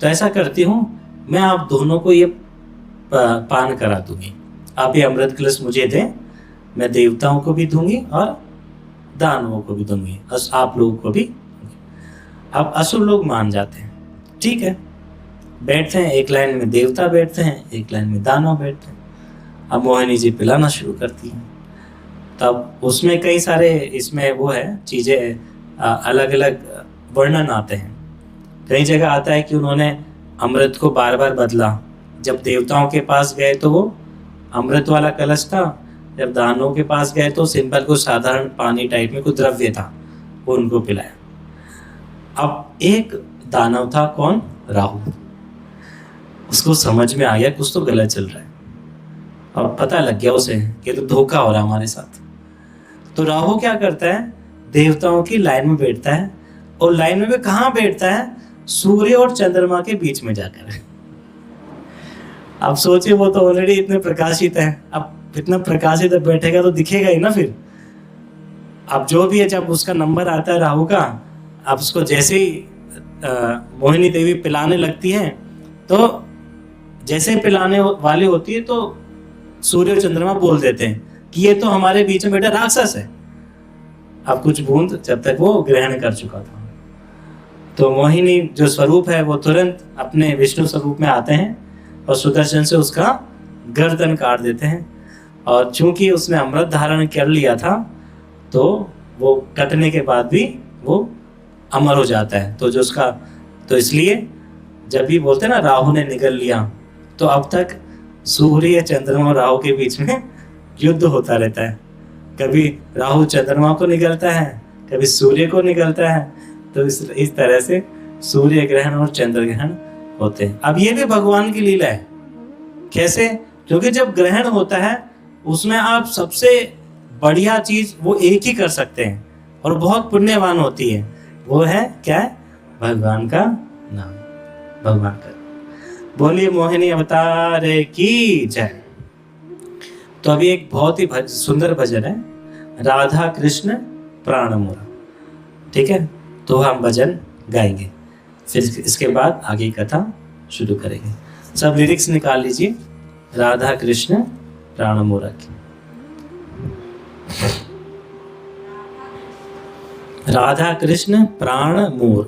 तो ऐसा करती हूँ, मैं आप दोनों को ये पान करा दूंगी। आप ये अमृत कलश मुझे दें, मैं देवताओं को भी दूंगी और दानवों को भी दूंगी, आप लोगों को भी। अब असुर लोग मान जाते हैं, ठीक है, बैठते हैं, एक लाइन में देवता बैठते हैं, एक लाइन में दानव बैठते हैं। अब मोहिनी जी पिलाना शुरू करती हैं। तब उसमें कई सारे इसमें वो है चीज़ें, अलग अलग वर्णन आते हैं। कई जगह आता है कि उन्होंने अमृत को बार बार बदला। जब देवताओं के पास गए तो वो अमृत वाला कलश था, जब दानवों के पास गए तो सिंपल को साधारण पानी टाइप में कुछ द्रव्य था, वो उनको पिलाया। अब एक दानव था, कौन, राहु, उसको समझ में आ गया कुछ तो गलत चल रहा है और पता लग गया उसे कि तो धोखा हो रहा है हमारे साथ। तो राहु क्या करता है, देवताओं की लाइन में बैठता है, और लाइन में भी कहाँ बैठता है, सूर्य और चंद्रमा के बीच में जाकर। अब सोचिए, वो तो ऑलरेडी इतने प्रकाशित है, अब इतना प्रकाशित बैठेगा तो दिखेगा ही ना। फिर अब जो भी है, जब उसका नंबर आता है राहु का, अब उसको जैसे ही मोहिनी देवी पिलाने लगती है, तो जैसे पिलाने वाली होती है तो सूर्य और चंद्रमा बोल देते हैं कि ये तो हमारे बीच में बेटा राक्षस है। अब कुछ बूंद जब तक वो ग्रहण कर चुका था, तो मोहिनी जो स्वरूप है वो तुरंत अपने विष्णु स्वरूप में आते हैं और सुदर्शन से उसका गर्दन काट देते हैं। और चूंकि उसने अमृत धारण कर लिया था, तो वो कटने के बाद भी वो अमर हो जाता है। तो जो उसका, तो इसलिए जब भी बोलते हैं ना राहु ने निगल लिया, तो अब तक सूर्य, चंद्रमा और राहु के बीच में युद्ध होता रहता है। कभी राहु चंद्रमा को निगलता है, कभी सूर्य को निगलता है। तो इस तरह से सूर्य ग्रहण और चंद्र ग्रहण होते हैं। अब ये भी भगवान की लीला है। कैसे? क्योंकि जब ग्रहण होता है उसमें आप सबसे बढ़िया चीज वो एक ही कर सकते हैं और बहुत पुण्यवान होती है, वो है क्या है? भगवान का नाम, भगवान का। बोलिए मोहिनी अवतार की जय। तो अभी एक बहुत ही सुंदर भजन है, राधा कृष्ण प्राण मोरा, ठीक है। तो हम भजन गाएंगे, फिर इसके बाद आगे कथा शुरू करेंगे। सब लिरिक्स निकाल लीजिए। राधा कृष्ण प्राण मोरा की। राधा कृष्ण प्राण मोर।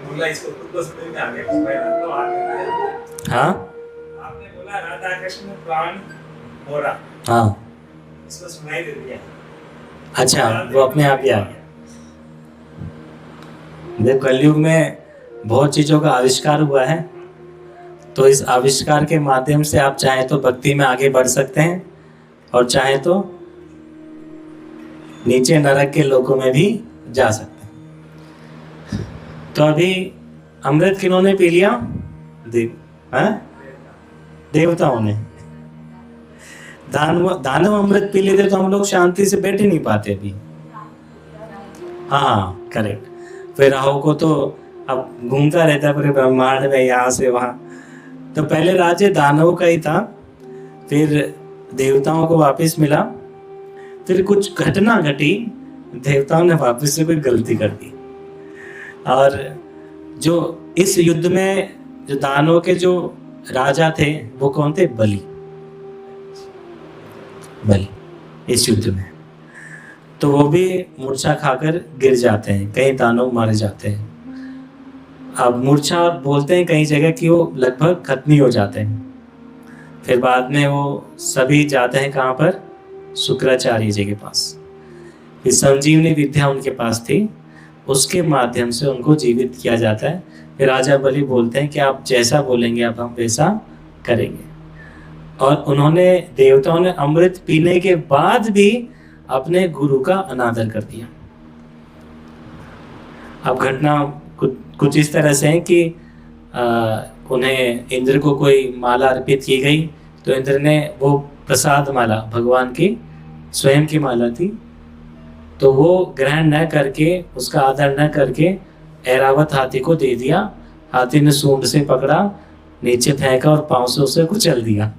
बोला इसको खुद को समझ में आ गया, पहला तो आ गया। हाँ आपने बोला राधा कृष्ण प्राण मोरा, हाँ, इसको सुनाई दे दिया। अच्छा वो अपने आप ही आ गया। देखो कलयुग में बहुत चीजों का आविष्कार हुआ है, तो इस आविष्कार के माध्यम से आप चाहे तो भक्ति में आगे बढ़ सकते हैं और चाहे तो नीचे नरक के लोकों में भी जा सकते हैं। तो अभी अमृत किन्होंने पी लिया? देवताओं ने। दानव अमृत पी लेते तो हम लोग शांति से बैठ ही नहीं पाते अभी। हाँ करेक्ट। फिर राहु को तो अब घूमता रहता है पूरे ब्रह्मांड में, यहाँ से वहाँ। तो पहले राज्य दानवों का ही था, फिर देवताओं को वापस मिला, फिर कुछ घटना घटी, देवताओं ने वापस से कोई गलती कर दी। और जो इस युद्ध में जो दानवों के जो राजा थे वो कौन थे? बलि। इस युद्ध में तो वो भी मूर्छा खाकर गिर जाते हैं, कई दानव मारे जाते हैं। अब मूर्छा बोलते हैं कई जगह कि वो लगभग खत्म ही हो जाते हैं। फिर बाद में वो सभी जाते हैं कहाँ पर? शुक्राचार्य जी के पास। फिर संजीवनी विद्या उनके पास थी, उसके माध्यम से उनको जीवित किया जाता है। फिर राजा बलि बोलते हैं कि आप जैसा बोलेंगे अब हम वैसा करेंगे। और उन्होंने, देवताओं ने अमृत पीने के बाद भी अपने गुरु का अनादर कर दिया। अब घटना कुछ इस तरह से है कि उन्हें इंद्र को कोई माला अर्पित की गई, तो इंद्र ने वो प्रसाद माला, भगवान की स्वयं की माला थी, तो वो ग्रहण न करके, उसका आदर न करके ऐरावत हाथी को दे दिया। हाथी ने सूंड से पकड़ा, नीचे फेंका और पांव से उसे कुचल दिया।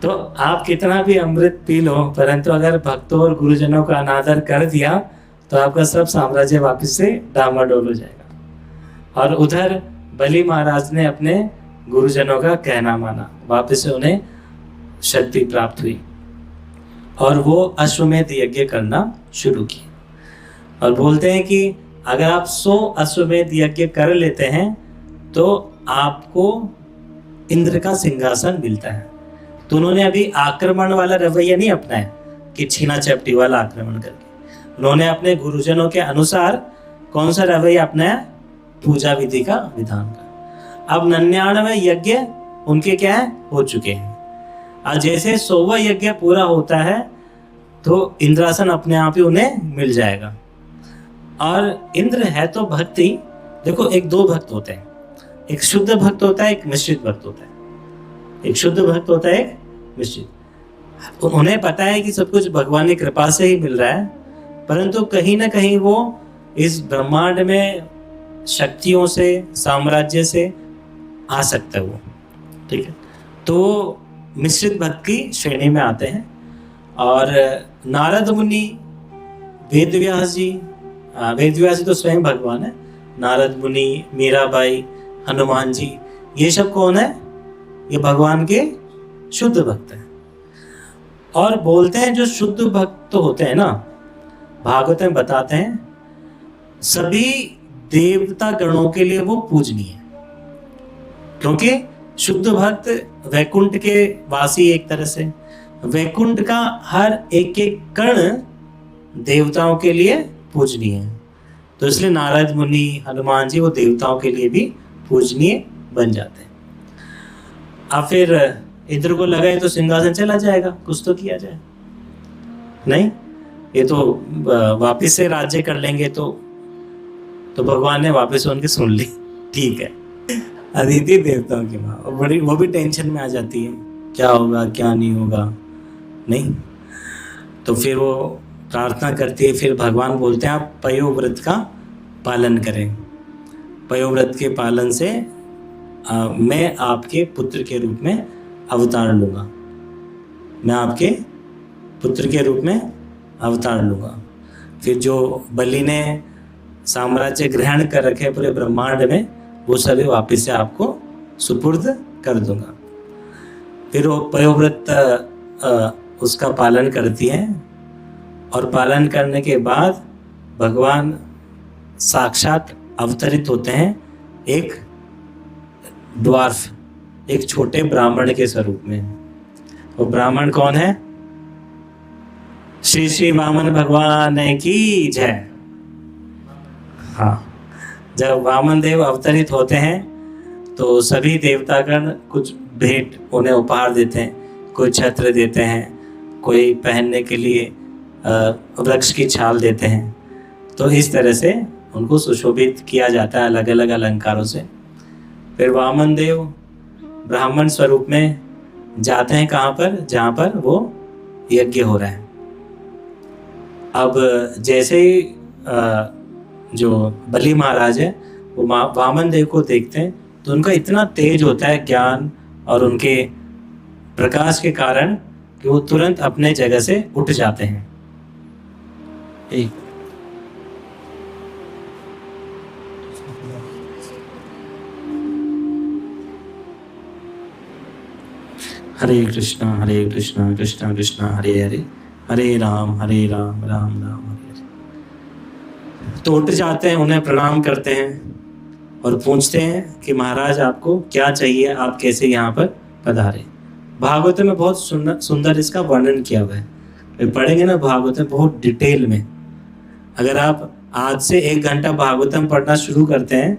तो आप कितना भी अमृत पी लो, परंतु अगर भक्तों और गुरुजनों का अनादर कर दिया तो आपका सब साम्राज्य वापस से डामाडोल हो जाएगा। और उधर बलि महाराज ने अपने गुरुजनों का कहना माना, वापस से उन्हें शक्ति प्राप्त हुई और वो अश्वमेध यज्ञ करना शुरू किया। और बोलते हैं कि अगर आप 100 अश्वमेध यज्ञ कर लेते हैं तो आपको इंद्र का सिंहासन मिलता है। तो उन्होंने अभी आक्रमण वाला रवैया नहीं अपनाया कि छीना चपटी वाला आक्रमण करके। उन्होंने अपने गुरुजनों के अनुसार कौन सा रवैया अपनाया? पूजा विधि का, विधान का। अब 99 यज्ञ उनके क्या है? हो चुके हैं। और जैसे 100वां यज्ञ पूरा होता है तो इंद्रासन अपने आप ही उन्हें मिल जाएगा। और इंद्र है तो भक्ति, देखो एक दो भक्त होते हैं, एक शुद्ध भक्त होता है, एक मिश्रित भक्त होता है। एक शुद्ध भक्त होता है, एक मिश्रित। उन्हें पता है कि सब कुछ भगवान की कृपा से ही मिल रहा है, परंतु कहीं ना कहीं वो इस ब्रह्मांड में शक्तियों से, साम्राज्य से आ सकता है वो, ठीक है। तो मिश्रित भक्त की श्रेणी में आते हैं। और नारद मुनि, वेदव्यास जी, वेदव्यास जी तो स्वयं भगवान है, नारद मुनि, मीराबाई, हनुमान जी, ये सब कौन है? ये भगवान के शुद्ध भक्त हैं। और बोलते हैं जो शुद्ध भक्त होते हैं ना, भागवत में बताते हैं सभी देवता गणों के लिए वो पूजनीय है, क्योंकि शुद्ध भक्त वैकुंठ के वासी, एक तरह से वैकुंठ का हर एक एक कण देवताओं के लिए पूजनीय है। तो इसलिए नारद मुनि, हनुमान जी वो देवताओं के लिए भी पूजनीय बन जाते हैं। अब फिर इंद्र को लगा तो सिंहासन चला जाएगा, कुछ तो किया जाए, नहीं ये तो वापिस से राज्य कर लेंगे। तो भगवान ने वापस उनकी सुन ली, ठीक है। अदिति देवताओं की माँ, बड़ी वो भी टेंशन में आ जाती है, क्या होगा क्या नहीं होगा, नहीं। तो फिर वो प्रार्थना करती है। फिर भगवान बोलते हैं आप पयोव्रत का पालन करें, पयोव्रत के पालन से मैं आपके पुत्र के रूप में अवतार लूँगा, मैं आपके पुत्र के रूप में अवतार लूँगा। फिर जो बलि ने साम्राज्य ग्रहण कर रखे पूरे ब्रह्मांड में, वो सभी वापस से आपको सुपुर्द कर दूंगा। फिर वो पयोव्रत उसका पालन करती है, और पालन करने के बाद भगवान साक्षात अवतरित होते हैं एक ड्वार्फ, एक छोटे ब्राह्मण के स्वरूप में। वो ब्राह्मण कौन है? श्री श्री वामन भगवान की जय। हाँ, जब वामन देव अवतरित होते हैं तो सभी देवतागण कुछ भेंट उन्हें उपहार देते हैं, कोई छत्र देते हैं, कोई पहनने के लिए वृक्ष की छाल देते हैं। तो इस तरह से उनको सुशोभित किया जाता है अलग अलग अलंकारों से। फिर वामन देव ब्राह्मण स्वरूप में जाते हैं कहाँ पर? जहाँ पर वो यज्ञ हो रहा है। अब जैसे ही जो बलि महाराज है वो वामन देव को देखते हैं तो उनका इतना तेज होता है ज्ञान और उनके प्रकाश के कारण कि वो तुरंत अपने जगह से उठ जाते हैं। हरे कृष्णा कृष्णा कृष्णा हरे हरे, हरे राम राम राम हरे हरे। तो उठ जाते हैं, उन्हें प्रणाम करते हैं और पूछते हैं कि महाराज आपको क्या चाहिए, आप कैसे यहाँ पर पधारे। भागवत में बहुत सुंदर इसका वर्णन किया हुआ है। पढ़ेंगे ना भागवत में बहुत डिटेल में। अगर आप आज से 1 घंटा भागवतम पढ़ना शुरू करते हैं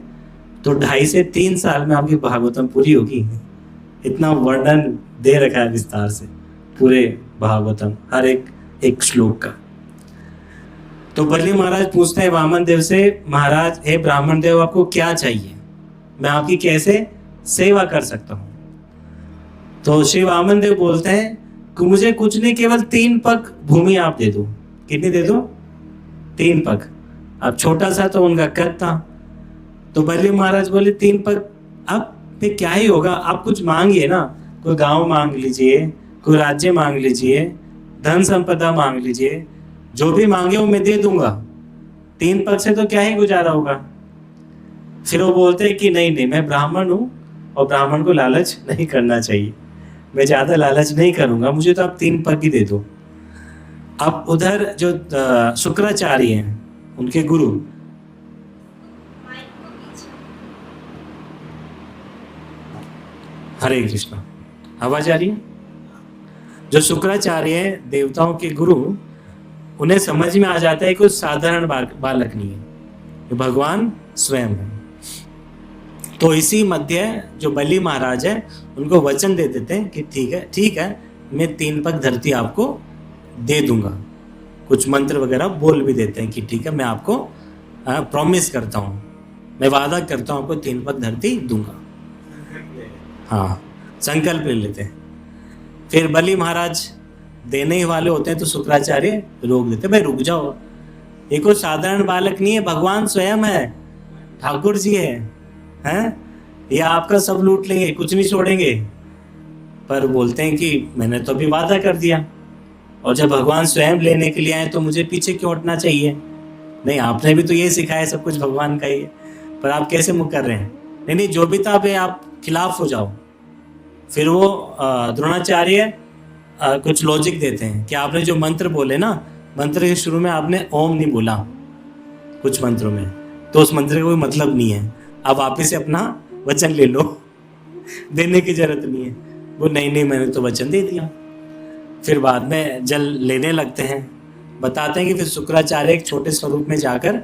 तो 2.5 से 3 साल में आपकी भागवतम पूरी होगी। इतना वर्णन दे रखा है विस्तार से पूरे भागवतम, हर एक श्लोक का। तो बलि महाराज पूछते हैं वामन देव से, महाराज हे ब्राह्मण देव आपको क्या चाहिए, मैं आपकी कैसे सेवा कर सकता हूँ। तो श्री वामन देव बोलते हैं कि मुझे कुछ नहीं, केवल 3 पग भूमि आप दे दो। कितनी दे दो? 3 पग। अब छोटा सा तो उनका कद था। तो बलि महाराज बोले 3 पग अब फिर क्या ही होगा, आप कुछ मांगिए ना, कोई गांव मांग लीजिए, कोई राज्य मांग लीजिए, धन संपदा मांग लीजिए, जो भी मांगे वो मैं दे दूंगा। 3 पग से तो क्या ही गुजारा होगा। फिर वो बोलते हैं कि नहीं मैं ब्राह्मण हूँ और ब्राह्मण को लालच नहीं करना चाहिए, मैं ज्यादा लालच नहीं करूंगा, मुझे तो आप 3 पग ही दे दो। अब उधर जो शुक्राचार्य हैं उनके गुरु, हरे कृष्णा, आवाज आ रही है? जो शुक्राचार्य हैं देवताओं के गुरु, उन्हें समझ में आ जाता है कि कोई साधारण बालक नहीं है, ये भगवान स्वयं है। तो इसी मध्य जो बलि महाराज है उनको वचन दे देते हैं कि ठीक है मैं 3 पग धरती आपको दे दूंगा। कुछ मंत्र वगैरह बोल भी देते हैं कि ठीक है मैं आपको प्रॉमिस करता हूँ, मैं वादा करता हूँ आपको 3 पग धरती दूंगा। हाँ, संकल्प ले लेते हैं। फिर बलि महाराज देने ही वाले होते हैं तो शुक्राचार्य रोक देते, भाई रुक जाओ, ये कोई साधारण बालक नहीं है, भगवान स्वयं है, ठाकुर जी हैं, ये आपका सब लूट लेंगे, कुछ नहीं छोड़ेंगे। पर बोलते हैं कि मैंने तो अभी वादा कर दिया, और जब भगवान स्वयं लेने के लिए आए तो मुझे पीछे क्यों हटना चाहिए? नहीं, आपने भी तो ये सिखाया सब कुछ भगवान का ही है, पर आप कैसे मुँह कर रहे हैं? नहीं जो भी था आप खिलाफ हो जाओ। फिर वो द्रोणाचार्य कुछ लॉजिक देते हैं कि आपने जो मंत्र बोले ना, मंत्र के शुरू में आपने ओम नहीं बोला कुछ मंत्रों में, तो उस मंत्र का कोई मतलब नहीं है, आप वापिस से अपना वचन ले लो, देने की जरूरत नहीं है। वो नहीं मैंने तो वचन दे दिया। फिर बाद में जल लेने लगते हैं। बताते हैं कि फिर शुक्राचार्य एक छोटे स्वरूप में जाकर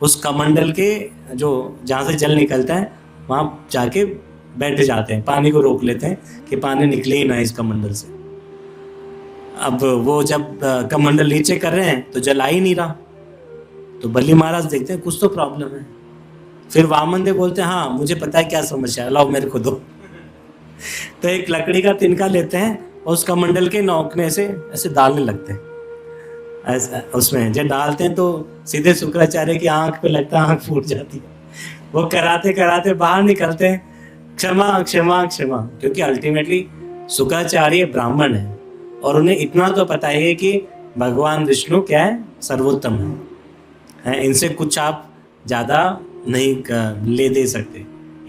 उस कमंडल के जो जहाँ से जल निकलता है वहाँ जाके बैठ जाते हैं, पानी को रोक लेते हैं कि पानी निकले ही ना इस कमंडल से। अब वो जब कमंडल नीचे कर रहे हैं तो जल आ ही नहीं रहा, तो बलि महाराज देखते हैं कुछ तो प्रॉब्लम है। फिर वामन देव बोलते हैं हाँ मुझे पता है क्या समस्या है, लाओ मेरे को दो। तो एक लकड़ी का तिनका लेते हैं और उस कमंडल के नौकने से ऐसे डालने लगते हैं। ऐसा उसमें जब डालते हैं तो सीधे शुक्राचार्य की आंख पे लगता है, आंख फूट जाती है। वो कराते कराते बाहर निकलते हैं क्षमा क्षमा क्षमा, क्योंकि अल्टीमेटली शुक्राचार्य ब्राह्मण है और उन्हें इतना तो पता है कि भगवान विष्णु क्या है, सर्वोत्तम है। इनसे कुछ आप ज़्यादा नहीं ले दे सकते,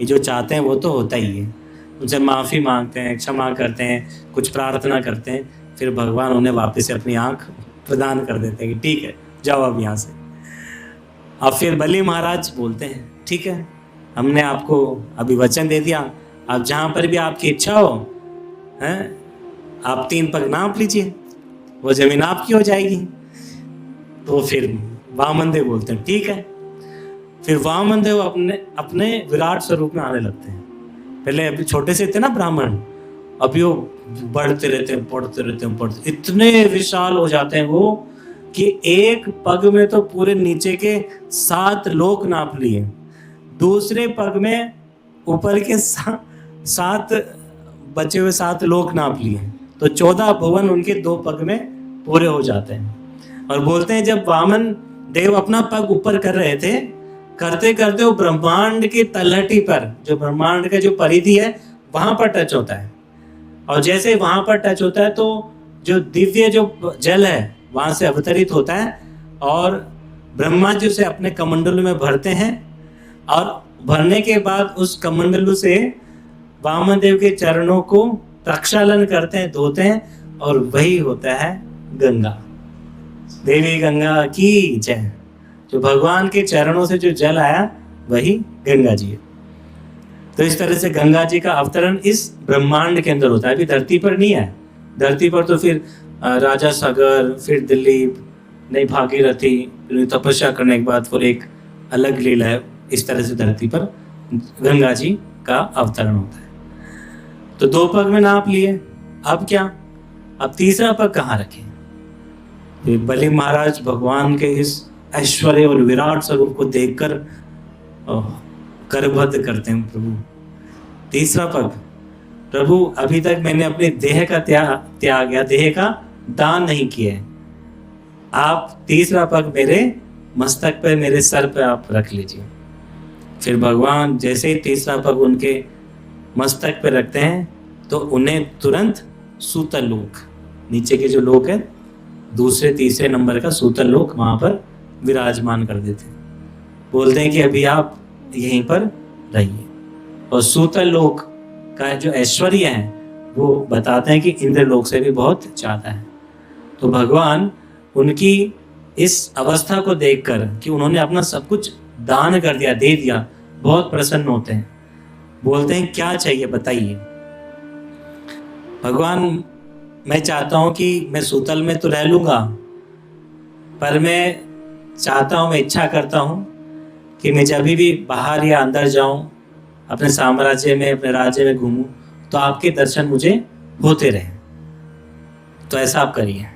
ये जो चाहते हैं वो तो होता ही है। उनसे माफ़ी मांगते हैं, क्षमा करते हैं, कुछ प्रार्थना करते हैं, फिर भगवान उन्हें वापस से अपनी आँख प्रदान कर देते हैं कि ठीक है जाओ अब यहाँ से। अब फिर बलि महाराज बोलते हैं ठीक है, हमने आपको अभी वचन दे दिया, अब जहाँ पर भी आपकी इच्छा हो हैं आप 3 पग नाप लीजिए, वो जमीन आपकी हो जाएगी। तो फिर वामनदेव बोलते हैं ठीक है। फिर वामनदेव अपने विराट स्वरूप में आने लगते हैं। पहले अभी छोटे से थे ना ब्राह्मण, अभी वो बढ़ते रहते हैं, बढ़ते इतने विशाल हो जाते हैं वो कि एक पग में तो पूरे नीचे के 7 लोक नाप लिए, दूसरे पग में ऊपर के 7 बचे हुए 7 लोक नाप लिए, तो 14 भुवन उनके 2 पग में पूरे हो जाते हैं। और बोलते हैं जब वामन देव अपना पग ऊपर कर रहे थे, करते करते वो ब्रह्मांड की तलहटी पर, जो ब्रह्मांड का जो परिधि है वहां पर टच होता है, और जैसे वहां पर टच होता है तो जो दिव्य जो जल है वहां से अवतरित होता है और ब्रह्मा जी उसे अपने कमंडलू में भरते हैं, और भरने के बाद उस कमंडलू से वामन देव के चरणों को प्रक्षालन करते हैं, धोते हैं, और वही होता है गंगा। देवी गंगा की जय। जो भगवान के चरणों से जो जल आया वही गंगा जी है। तो इस तरह से गंगा जी का अवतरण इस ब्रह्मांड के अंदर होता है, अभी धरती पर नहीं है। धरती पर तो फिर राजा सागर, फिर दिलीप, नहीं भागीरथी, तपस्या करने के बाद फिर एक अलग लीला है। इस तरह से धरती पर गंगा जी का अवतरण होता है। तो 2 पग में नाप लिए, अब क्या, अब तीसरा पग कहाँ रखें। बलि महाराज भगवान के इस ऐश्वर्य और विराट स्वरूप को देखकर करबद्ध करते हैं प्रभु। तीसरा पग, प्रभु अभी तक मैंने अपने देह का त्याग या देह का दान नहीं किया है, आप तीसरा पग मेरे मस्तक पे, मेरे सर पे आप रख लीजिए। फिर भगवान जैसे ही तीसरा पग उनके मस्तक पे रखते हैं तो उन्हें तुरंत सूतल लोक, नीचे के जो लोक है दूसरे तीसरे नंबर का सूतल लोक, वहां पर विराजमान कर देते हैं। बोलते हैं कि अभी आप यहीं पर रहिए। और सूतल लोक का जो ऐश्वर्य है वो बताते हैं कि इंद्र लोक से भी बहुत ज्यादा है। तो भगवान उनकी इस अवस्था को देखकर कि उन्होंने अपना सब कुछ दान कर दिया, दे दिया, बहुत प्रसन्न होते हैं। बोलते हैं क्या चाहिए बताइए। भगवान मैं चाहता हूं कि मैं सूतल में तो रह लूंगा, पर मैं चाहता हूं, मैं इच्छा करता हूं कि मैं जब भी बाहर या अंदर जाऊं, अपने साम्राज्य में, अपने राज्य में घूमूं, तो आपके दर्शन मुझे होते रहे। तो ऐसा आप करिए।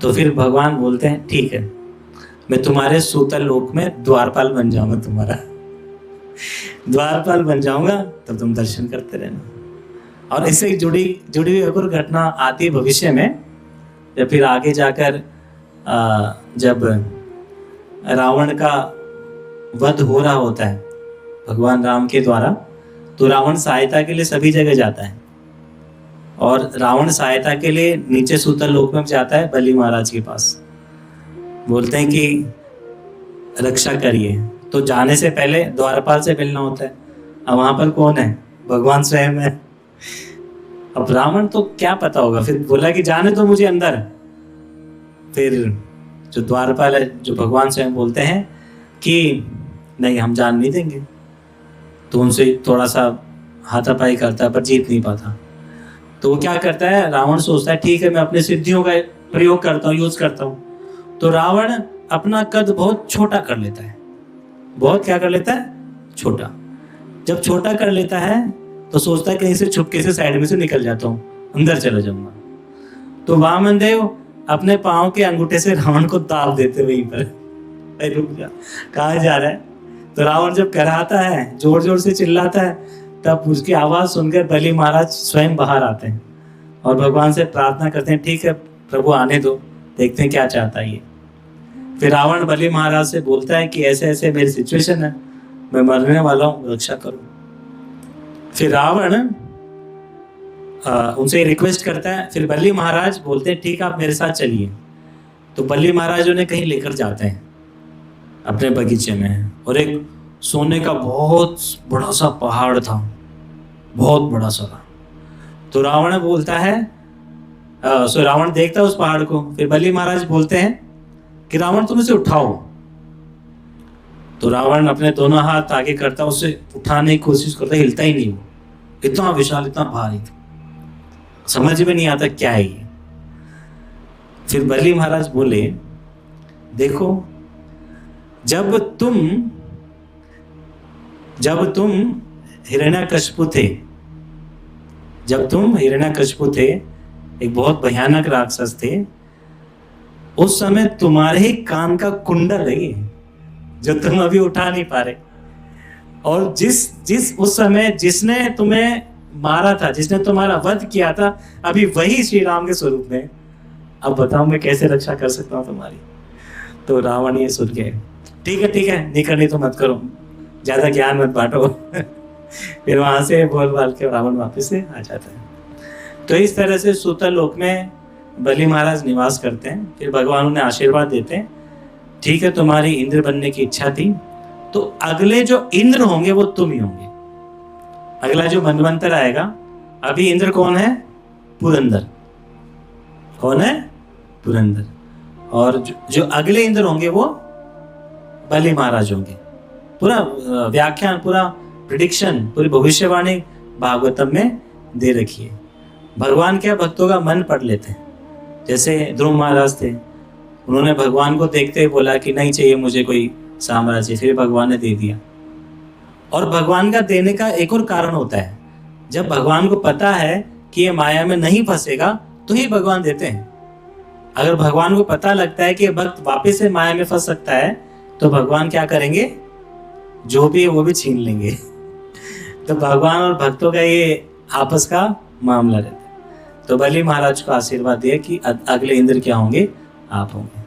तो फिर भगवान बोलते हैं ठीक है, मैं तुम्हारे सूतल लोक में द्वारपाल बन जाऊंगा, तुम्हारा द्वारपाल बन जाऊंगा, तब तुम दर्शन करते रहना। और इससे जुड़ी हुई एक और घटना आती है भविष्य में, या फिर आगे जाकर जब रावण का वध हो रहा होता है भगवान राम के द्वारा, तो रावण सहायता के लिए सभी जगह जाता है, और रावण सहायता के लिए नीचे सूतल लोक में जाता है बलि महाराज के पास। बोलते हैं कि रक्षा करिए। तो जाने से पहले द्वारपाल से मिलना होता है। अब वहां पर कौन है, भगवान स्वयं है। अब रावण तो क्या पता होगा, फिर बोला कि जाने दो मुझे अंदर। फिर जो द्वारपाल है, जो भगवान स्वयं बोलते हैं कि नहीं हम जान नहीं देंगे। तो उनसे थोड़ा सा हाथापाई करता है पर जीत नहीं पाता। तो वो क्या करता है, रावण सोचता है ठीक है मैं अपने सिद्धियों का प्रयोग करता हूँ, यूज करता हूँ। तो रावण अपना कद बहुत छोटा कर लेता है, बहुत क्या कर लेता है, छोटा। जब छोटा कर लेता है तो सोचता है कहीं से छुपके से साइड में से निकल जाता हूँ, अंदर चला जाऊंगा। तो वामन देव अपने पांव के अंगूठे से रावण को दाब देते वहीं पर, रुक जा, कहाँ जा रहा है। तो रावण जब कराता है, जोर जोर से चिल्लाता है, तब उसकी आवाज सुनकर बलि महाराज स्वयं बाहर आते हैं और भगवान से प्रार्थना करते हैं ठीक है प्रभु आने दो, देखते हैं क्या चाहता है ये। फिर रावण बलि महाराज से बोलता है कि ऐसे ऐसे मेरी सिचुएशन है, मैं मरने वाला हूँ, रक्षा करो। फिर रावण उनसे रिक्वेस्ट करता है। फिर बलि महाराज बोलते हैं ठीक है आप मेरे साथ चलिए। तो बलि महाराज उन्हें कहीं लेकर जाते हैं अपने बगीचे में, और एक सोने का बहुत बड़ा सा पहाड़ था, बहुत बड़ा सा। तो रावण बोलता है सो रावण देखता है उस पहाड़ को। फिर बलि महाराज बोलते हैं कि रावण तुम इसे उठाओ। तो रावण अपने दोनों हाथ आगे करता है, उसे उठाने की कोशिश करता है, हिलता ही नहीं वो, इतना विशाल इतना भारी, समझ में नहीं आता क्या है ये। फिर बलि महाराज बोले देखो जब तुम हिरण्यकशिपु थे, जब तुम हिरण्यकशिपु थे, एक बहुत भयानक राक्षस थे, उस समय तुम्हारे ही कान का कुंडल है जो तुम अभी उठा नहीं पा रहे। और जिस उस समय जिसने तुम्हें मारा था, जिसने तुम्हारा वध किया था, अभी वही श्री राम के स्वरूप में। अब बताओ मैं कैसे रक्षा कर सकता हूँ तुम्हारी। तो रावण ये सुन के ठीक है नहीं करनी तो मत करो, ज्यादा ज्ञान मत बांटो। फिर वहां से बोल बाल के रावण वापस से आ जाता है। तो इस तरह से सूतल लोक में बलि महाराज निवास करते हैं। फिर भगवान उन्हें आशीर्वाद देते हैं, ठीक है तुम्हारी इंद्र बनने की इच्छा थी, तो अगले जो इंद्र होंगे वो तुम ही होंगे। अगला जो मनवंतर आएगा, अभी इंद्र कौन है? पुरंदर। कौन है? पुरंदर। और जो अगले इंद्र होंगे वो बलि महाराज होंगे। पूरा व्याख्यान, पूरा प्रिडिक्शन, पूरी भविष्यवाणी भागवतम में दे रखी है। भगवान क्या भक्तों का मन पढ़ लेते हैं। जैसे ध्रुव महाराज थे, उन्होंने भगवान को देखते ही बोला कि नहीं चाहिए मुझे कोई साम्राज्य, फिर भगवान ने दे दिया। और भगवान का देने का एक और कारण होता है, जब भगवान को पता है कि ये माया में नहीं फंसेगा तो ही भगवान देते हैं। अगर भगवान को पता लगता है कि ये भक्त वापस से माया में फंस सकता है तो भगवान क्या करेंगे? जो भी है वो भी छीन लेंगे। तो भगवान और भक्तों का ये आपस का मामला रहता है। तो बलि महाराज को आशीर्वाद दिया कि अगले इंद्र क्या होंगे? आप होंगे।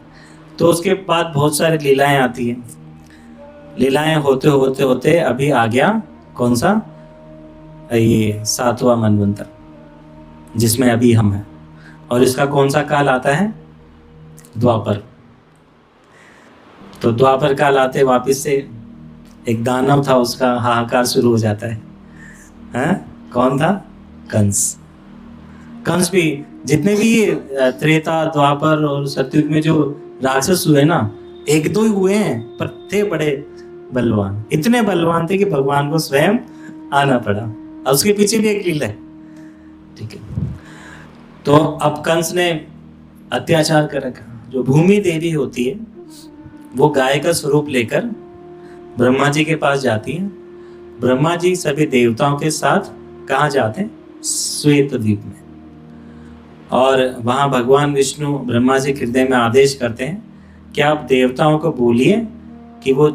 तो उसके बाद बहुत सारी लीलाएं आती हैं। लीलाएं होते होते होते अभी आ गया कौन सा? ये 7वां मनवंतर, जिसमें अभी हम हैं। और इसका कौन सा काल आता है? द्वापर। तो द्वापर काल आते वापिस से एक दानव था, उसका हाहाकार शुरू हो जाता है। कौन था? कंस। कंस भी, जितने भी त्रेता, द्वापर और सतयुग में जो राक्षस हुए ना, एक दो ही हुए हैं, पर थे बड़े बलवान। इतने बलवान थे कि भगवान को स्वयं आना पड़ा। और उसके पीछे भी एक लीला है, ठीक है। तो अब कंस ने अत्याचार कर रखा। जो भूमि देवी होती है वो गाय का स्वरूप लेकर ब्रह्मा जी के पास जाती है। ब्रह्मा जी सभी देवताओं के साथ कहाँ जाते हैं? श्वेत द्वीप में। और वहाँ भगवान विष्णु ब्रह्मा जी हृदय में आदेश करते हैं कि आप देवताओं को बोलिए कि वो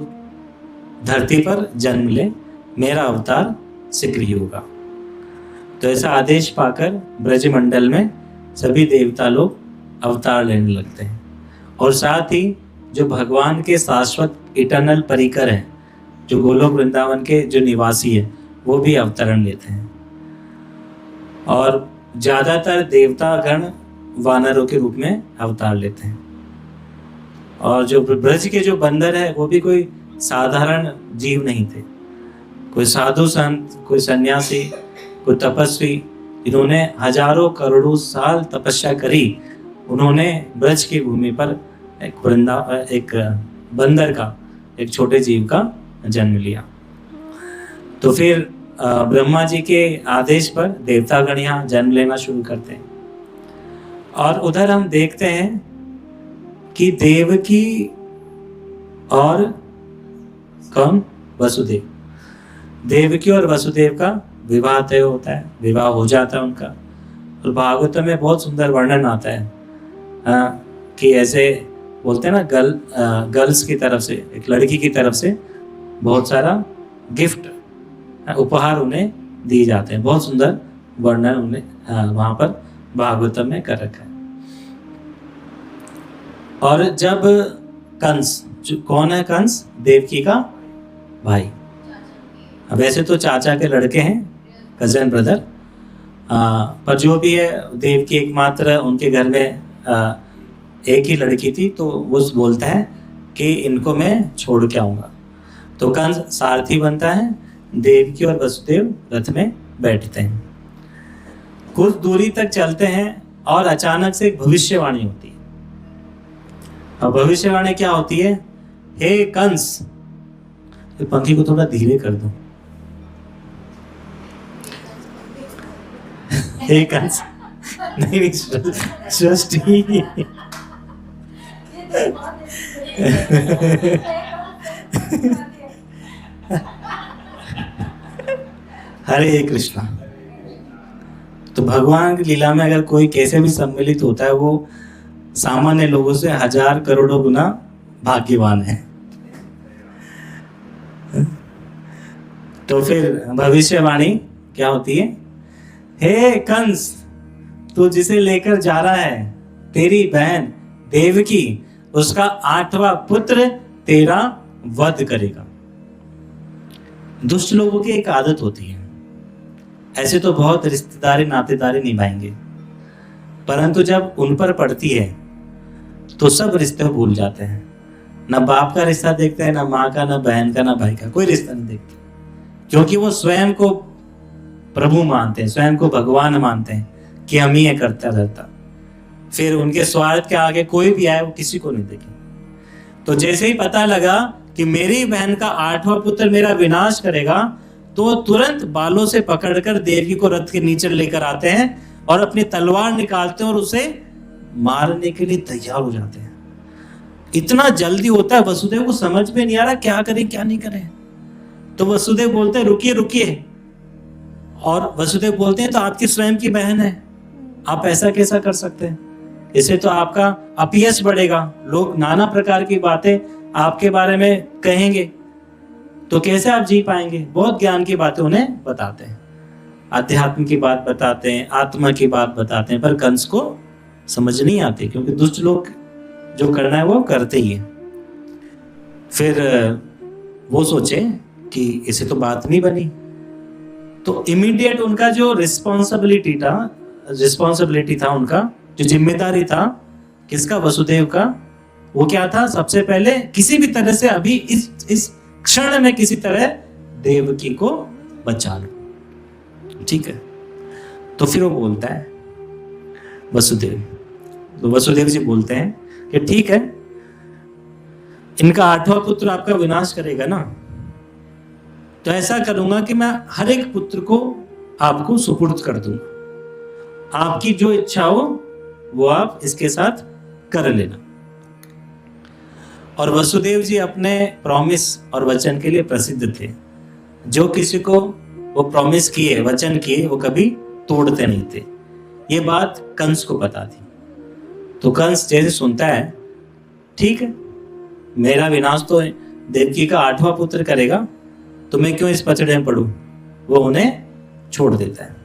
धरती पर जन्म ले, मेरा अवतार शीघ्र होगा। तो ऐसा आदेश पाकर ब्रजमंडल में सभी देवता लोग अवतार लेने लगते हैं। और साथ ही जो भगवान के शाश्वत इटर्नल परिकर हैं, जो गोलोक वृंदावन के जो निवासी हैं, वो भी अवतरण लेते हैं। और ज्यादातर देवता गण वानरों के रूप में अवतार लेते हैं। और जो ब्रज के जो बंदर है वो भी कोई साधारण जीव नहीं थे। कोई साधु संत, कोई सन्यासी, कोई तपस्वी, इन्होंने हजारों करोड़ों साल तपस्या करी। उन्होंने ब्रज की भूमि पर एक बंदर का, एक छोटे जीव का जन्म लिया। तो फिर ब्रह्मा जी के आदेश पर देवतागण यहाँ जन्म लेना शुरू करते हैं। और उधर हम देखते हैं कि देवकी और कौन? वसुदेव। देवकी और वसुदेव का विवाह तय होता है, विवाह हो जाता है उनका। और भागवत में बहुत सुंदर वर्णन आता है कि ऐसे बोलते हैं ना, गर्ल्स की तरफ से, एक लड़की की तरफ से बहुत सारा गिफ्ट, उपहार उन्हें दिए जाते हैं। बहुत सुंदर वर्णन उन्हें वहां पर भागवतम में कर रखा है। और जब कंस, कौन है कंस? देवकी का भाई। अब वैसे तो चाचा के लड़के हैं, कजन ब्रदर। पर जो भी है, देव की एकमात्र उनके घर में एक ही लड़की थी, तो वो बोलता है कि इनको मैं छोड़ के आऊँगा। तो कंस सारथी बनता है, देवकी और वसुदेव रथ में बैठते हैं। कुछ दूरी तक चलते हैं और अचानक से एक भविष्यवाणी होती है। और भविष्यवाणी क्या होती है? हे कंस, पंखी को थोड़ा धीरे कर दो। हे कंस, नहीं सृष्टि। हरे कृष्णा। तो भगवान की लीला में अगर कोई कैसे भी सम्मिलित होता है, वो सामान्य लोगों से 1000 करोड़ों गुना भाग्यवान है। तो फिर भविष्यवाणी क्या होती है? हे कंस, तू जिसे लेकर जा रहा है, तेरी बहन देवकी, उसका 8वां पुत्र तेरा वध करेगा। दुष्ट लोगों की एक आदत होती है, ऐसे तो बहुत रिश्तेदारी नातेदारी निभाएंगे, परंतु जब उन पर पड़ती है तो सब रिश्ते भूल जाते हैं। ना बाप का रिश्ता देखते हैं, ना माँ का, ना बहन का, ना भाई का, कोई रिश्ता नहीं देखते, क्योंकि वो स्वयं को प्रभु मानते हैं, स्वयं को भगवान मानते हैं कि हम ही है करता धरता। फिर उनके स्वार्थ के आगे कोई भी आए, वो किसी को नहीं देखे। तो जैसे ही पता लगा कि मेरी बहन का 8वां पुत्र मेरा विनाश करेगा, तो तुरंत बालों से पकड़कर देवकी को रथ के नीचे लेकर आते हैं और अपनी तलवार निकालते हैं और उसे मारने के लिए तैयार हो जाते हैं। इतना जल्दी होता है, वसुदेव को समझ में नहीं आ रहा क्या करें क्या नहीं करें। तो वसुदेव बोलते हैं रुकिए रुकिए, और वसुदेव बोलते हैं तो आपकी स्वयं की बहन है, आप ऐसा कैसा कर सकते हैं? इससे तो आपका अपयश बढ़ेगा, लोग नाना प्रकार की बातें आपके बारे में कहेंगे, तो कैसे आप जी पाएंगे? बहुत ज्ञान की बातें उन्हें बताते हैं, अध्यात्म की बात बताते हैं, आत्मा की बात बताते हैं, पर कंस को समझ नहीं आती, क्योंकि दुष्ट लोग जो करना है वो करते ही है। फिर वो सोचे कि इसे तो बात नहीं बनी, तो इमीडिएट उनका जो रिस्पॉन्सिबिलिटी था, उनका जो जिम्मेदारी था, किसका? वसुदेव का। वो क्या था? सबसे पहले किसी भी तरह से अभी इस क्षण में किसी तरह देवकी को बचा लो, ठीक है। तो फिर वो बोलता है वसुदेव, तो वसुदेव जी बोलते हैं कि ठीक है, इनका 8वां पुत्र आपका विनाश करेगा ना, तो ऐसा करूंगा कि मैं हर एक पुत्र को आपको सुपुर्द कर दूंगा, आपकी जो इच्छा हो वो आप इसके साथ कर लेना। और वसुदेव जी अपने प्रॉमिस और वचन के लिए प्रसिद्ध थे। जो किसी को वो प्रॉमिस किए, वचन किए, वो कभी तोड़ते नहीं थे। ये बात कंस को पता थी। तो कंस जैसे सुनता है, ठीक है, मेरा विनाश तो देवकी का 8वां पुत्र करेगा, तो मैं क्यों इस पचड़े में पड़ूं, वो उन्हें छोड़ देता है।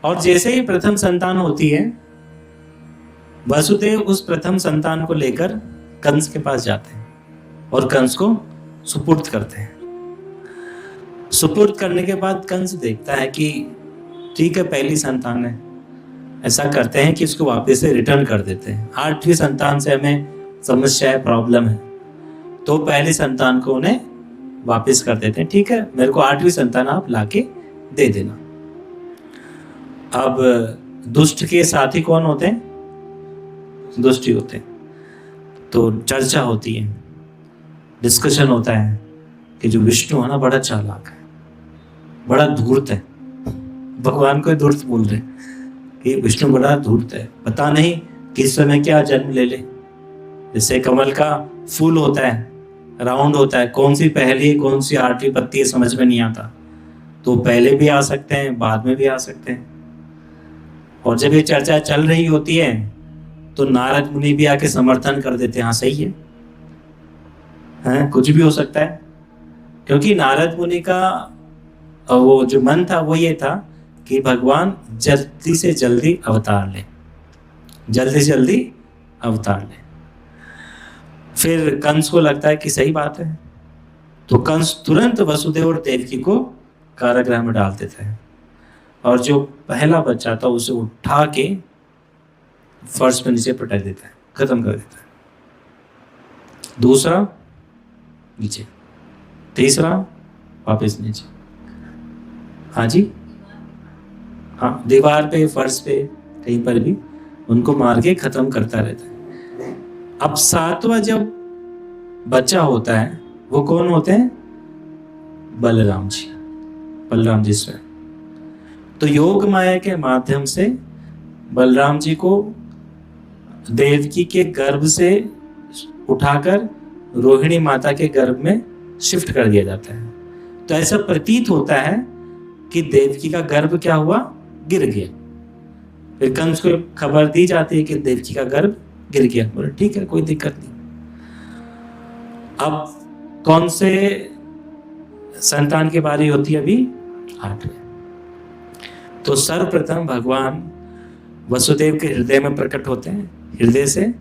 और जैसे ही प्रथम संतान होती है, वसुदेव उस प्रथम संतान को लेकर कंस के पास जाते हैं और कंस को सुपुर्द करते हैं। सुपुर्द करने के बाद कंस देखता है कि ठीक है, पहली संतान है, ऐसा करते हैं कि इसको वापस से रिटर्न कर देते हैं। 8वीं संतान से हमें समस्या है, प्रॉब्लम है, तो पहली संतान को उन्हें वापस कर देते हैं। ठीक है, मेरे को 8वीं संतान आप लाके दे देना। अब दुष्ट के साथी कौन होते हैं? दुष्ट ही होते हैं। तो चर्चा होती है, डिस्कशन होता है कि जो विष्णु है ना, बड़ा चालाक है, बड़ा धूर्त है। भगवान को धूर्त बोल रहे कि विष्णु बड़ा धूर्त है, पता नहीं किस समय क्या जन्म ले ले। जैसे कमल का फूल होता है, राउंड होता है, कौन सी पहली कौन सी 8वीं पत्ती समझ में नहीं आता, तो पहले भी आ सकते हैं, बाद में भी आ सकते हैं। और जब ये चर्चा चल रही होती है तो नारद मुनि भी आके समर्थन कर देते हैं, हाँ सही है, कुछ भी हो सकता है। क्योंकि नारद मुनि का वो जो मन था वो ये था कि भगवान जल्दी से जल्दी अवतार ले, जल्दी से जल्दी अवतार ले। फिर कंस को लगता है कि सही बात है, तो कंस तुरंत वसुदेव और देवकी को कारागृह में डाल देता है और जो पहला बच्चा था उसे उठा के फर्श पे नीचे पटक देता है, खत्म कर देता है। दूसरा नीचे, तीसरा वापस नीचे। हाँ जी, हाँ, दीवार पे, फर्श पे, कहीं पर भी उनको मार के खत्म करता रहता है। अब सातवां जब बच्चा होता है वो कौन होते हैं? बलराम जी, बलराम जी स्वयं। तो योग माया के माध्यम से बलराम जी को देवकी के गर्भ से उठाकर रोहिणी माता के गर्भ में शिफ्ट कर दिया जाता है। तो ऐसा प्रतीत होता है कि देवकी का गर्भ क्या हुआ? गिर गया। फिर कंस को खबर दी जाती है कि देवकी का गर्भ गिर गया। बोले ठीक है, कोई दिक्कत नहीं। अब कौन से संतान की बारी होती है? अभी 8वें। तो सर्वप्रथम भगवान वसुदेव के हृदय में प्रकट होते हैं, हृदय से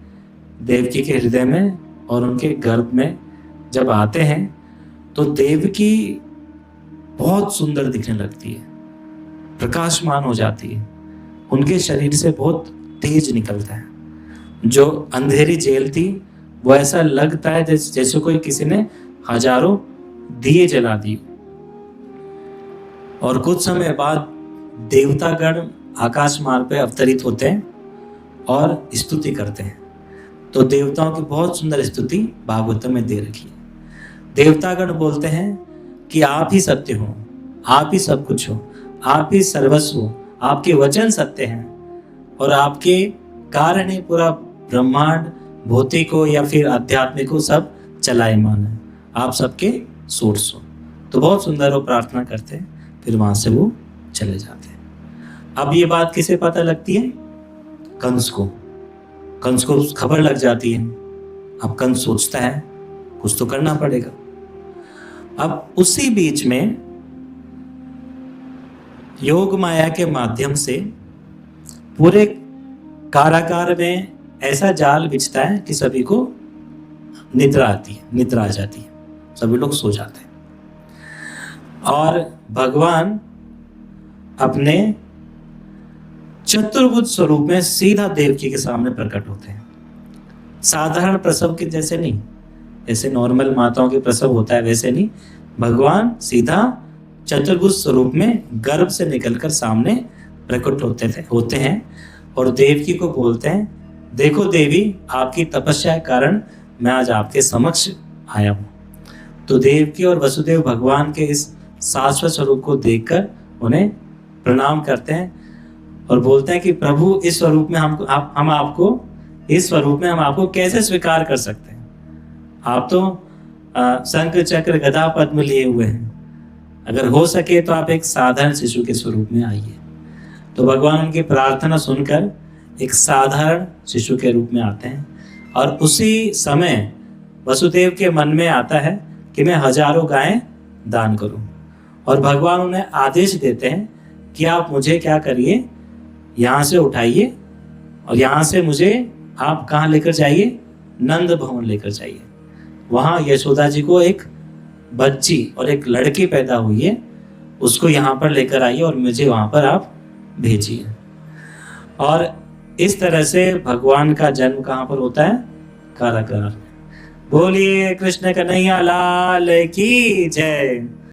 देवकी के हृदय में, और उनके गर्भ में जब आते हैं तो देवकी बहुत सुंदर दिखने लगती है, प्रकाशमान हो जाती है, उनके शरीर से बहुत तेज निकलता है। जो अंधेरी जेल थी वो ऐसा लगता है जैसे कोई किसी ने हजारों दिए जला दिए। और कुछ समय बाद देवतागण आकाश मार्ग पे अवतरित होते हैं और स्तुति करते हैं। तो देवताओं की बहुत सुंदर स्तुति भागवत में दे रखी है। देवतागण बोलते हैं कि आप ही सत्य हो, आप ही सब कुछ हो, आप ही सर्वस्व हो, आपके वचन सत्य हैं और आपके कारण ही पूरा ब्रह्मांड भौतिक हो या फिर आध्यात्मिक हो सब चलायमान है, आप सबके सोर्स हो। तो बहुत सुंदर वो प्रार्थना करते हैं, फिर वहां से वो चले जाते हैं। अब ये बात किसे पता लगती है? कंस को। कंस को खबर लग जाती है। अब कंस सोचता है कुछ तो करना पड़ेगा। अब उसी बीच में योग माया के माध्यम से पूरे कारागार में ऐसा जाल बिछता है कि सभी को निद्रा आती है, निद्रा आ जाती है, सभी लोग सो जाते हैं। और भगवान अपने चतुर्भुज स्वरूप में सीधा देवकी के सामने प्रकट होते हैं। साधारण प्रसव के जैसे नहीं, जैसे नॉर्मल माताओं के प्रसव होता है वैसे नहीं, भगवान सीधा चतुर्भुज स्वरूप में गर्भ से निकलकर सामने प्रकट होते हैं और देवकी को बोलते हैं, देखो देवी, आपकी तपस्या के कारण मैं आज आपके समक्ष आया हूँ। तो देवकी और वसुदेव भगवान के इस शाश्वत स्वरूप को देखकर उन्हें प्रणाम करते हैं और बोलते हैं कि प्रभु, इस स्वरूप में हम आपको कैसे स्वीकार कर सकते हैं? आप तो शंख चक्र गदा पद्म लिए हुए हैं, अगर हो सके तो आप एक साधारण शिशु के स्वरूप में आइए। तो भगवान उनकी प्रार्थना सुनकर एक साधारण शिशु के रूप में आते हैं और उसी समय वसुदेव के मन में आता है कि मैं हजारों गायें दान करूं। और भगवान उन्हें आदेश देते हैं कि आप मुझे क्या करिए, यहाँ से उठाइए और यहाँ से मुझे आप कहाँ लेकर जाइए? नंद भवन लेकर जाइए। वहाँ यशोदा जी को एक बच्ची और एक लड़की पैदा हुई है, उसको यहाँ पर लेकर आइए और मुझे वहाँ पर आप भेजिए। और इस तरह से भगवान का जन्म कहाँ पर होता है? कारागार। बोलिए कृष्ण कन्हैया लाल की जय।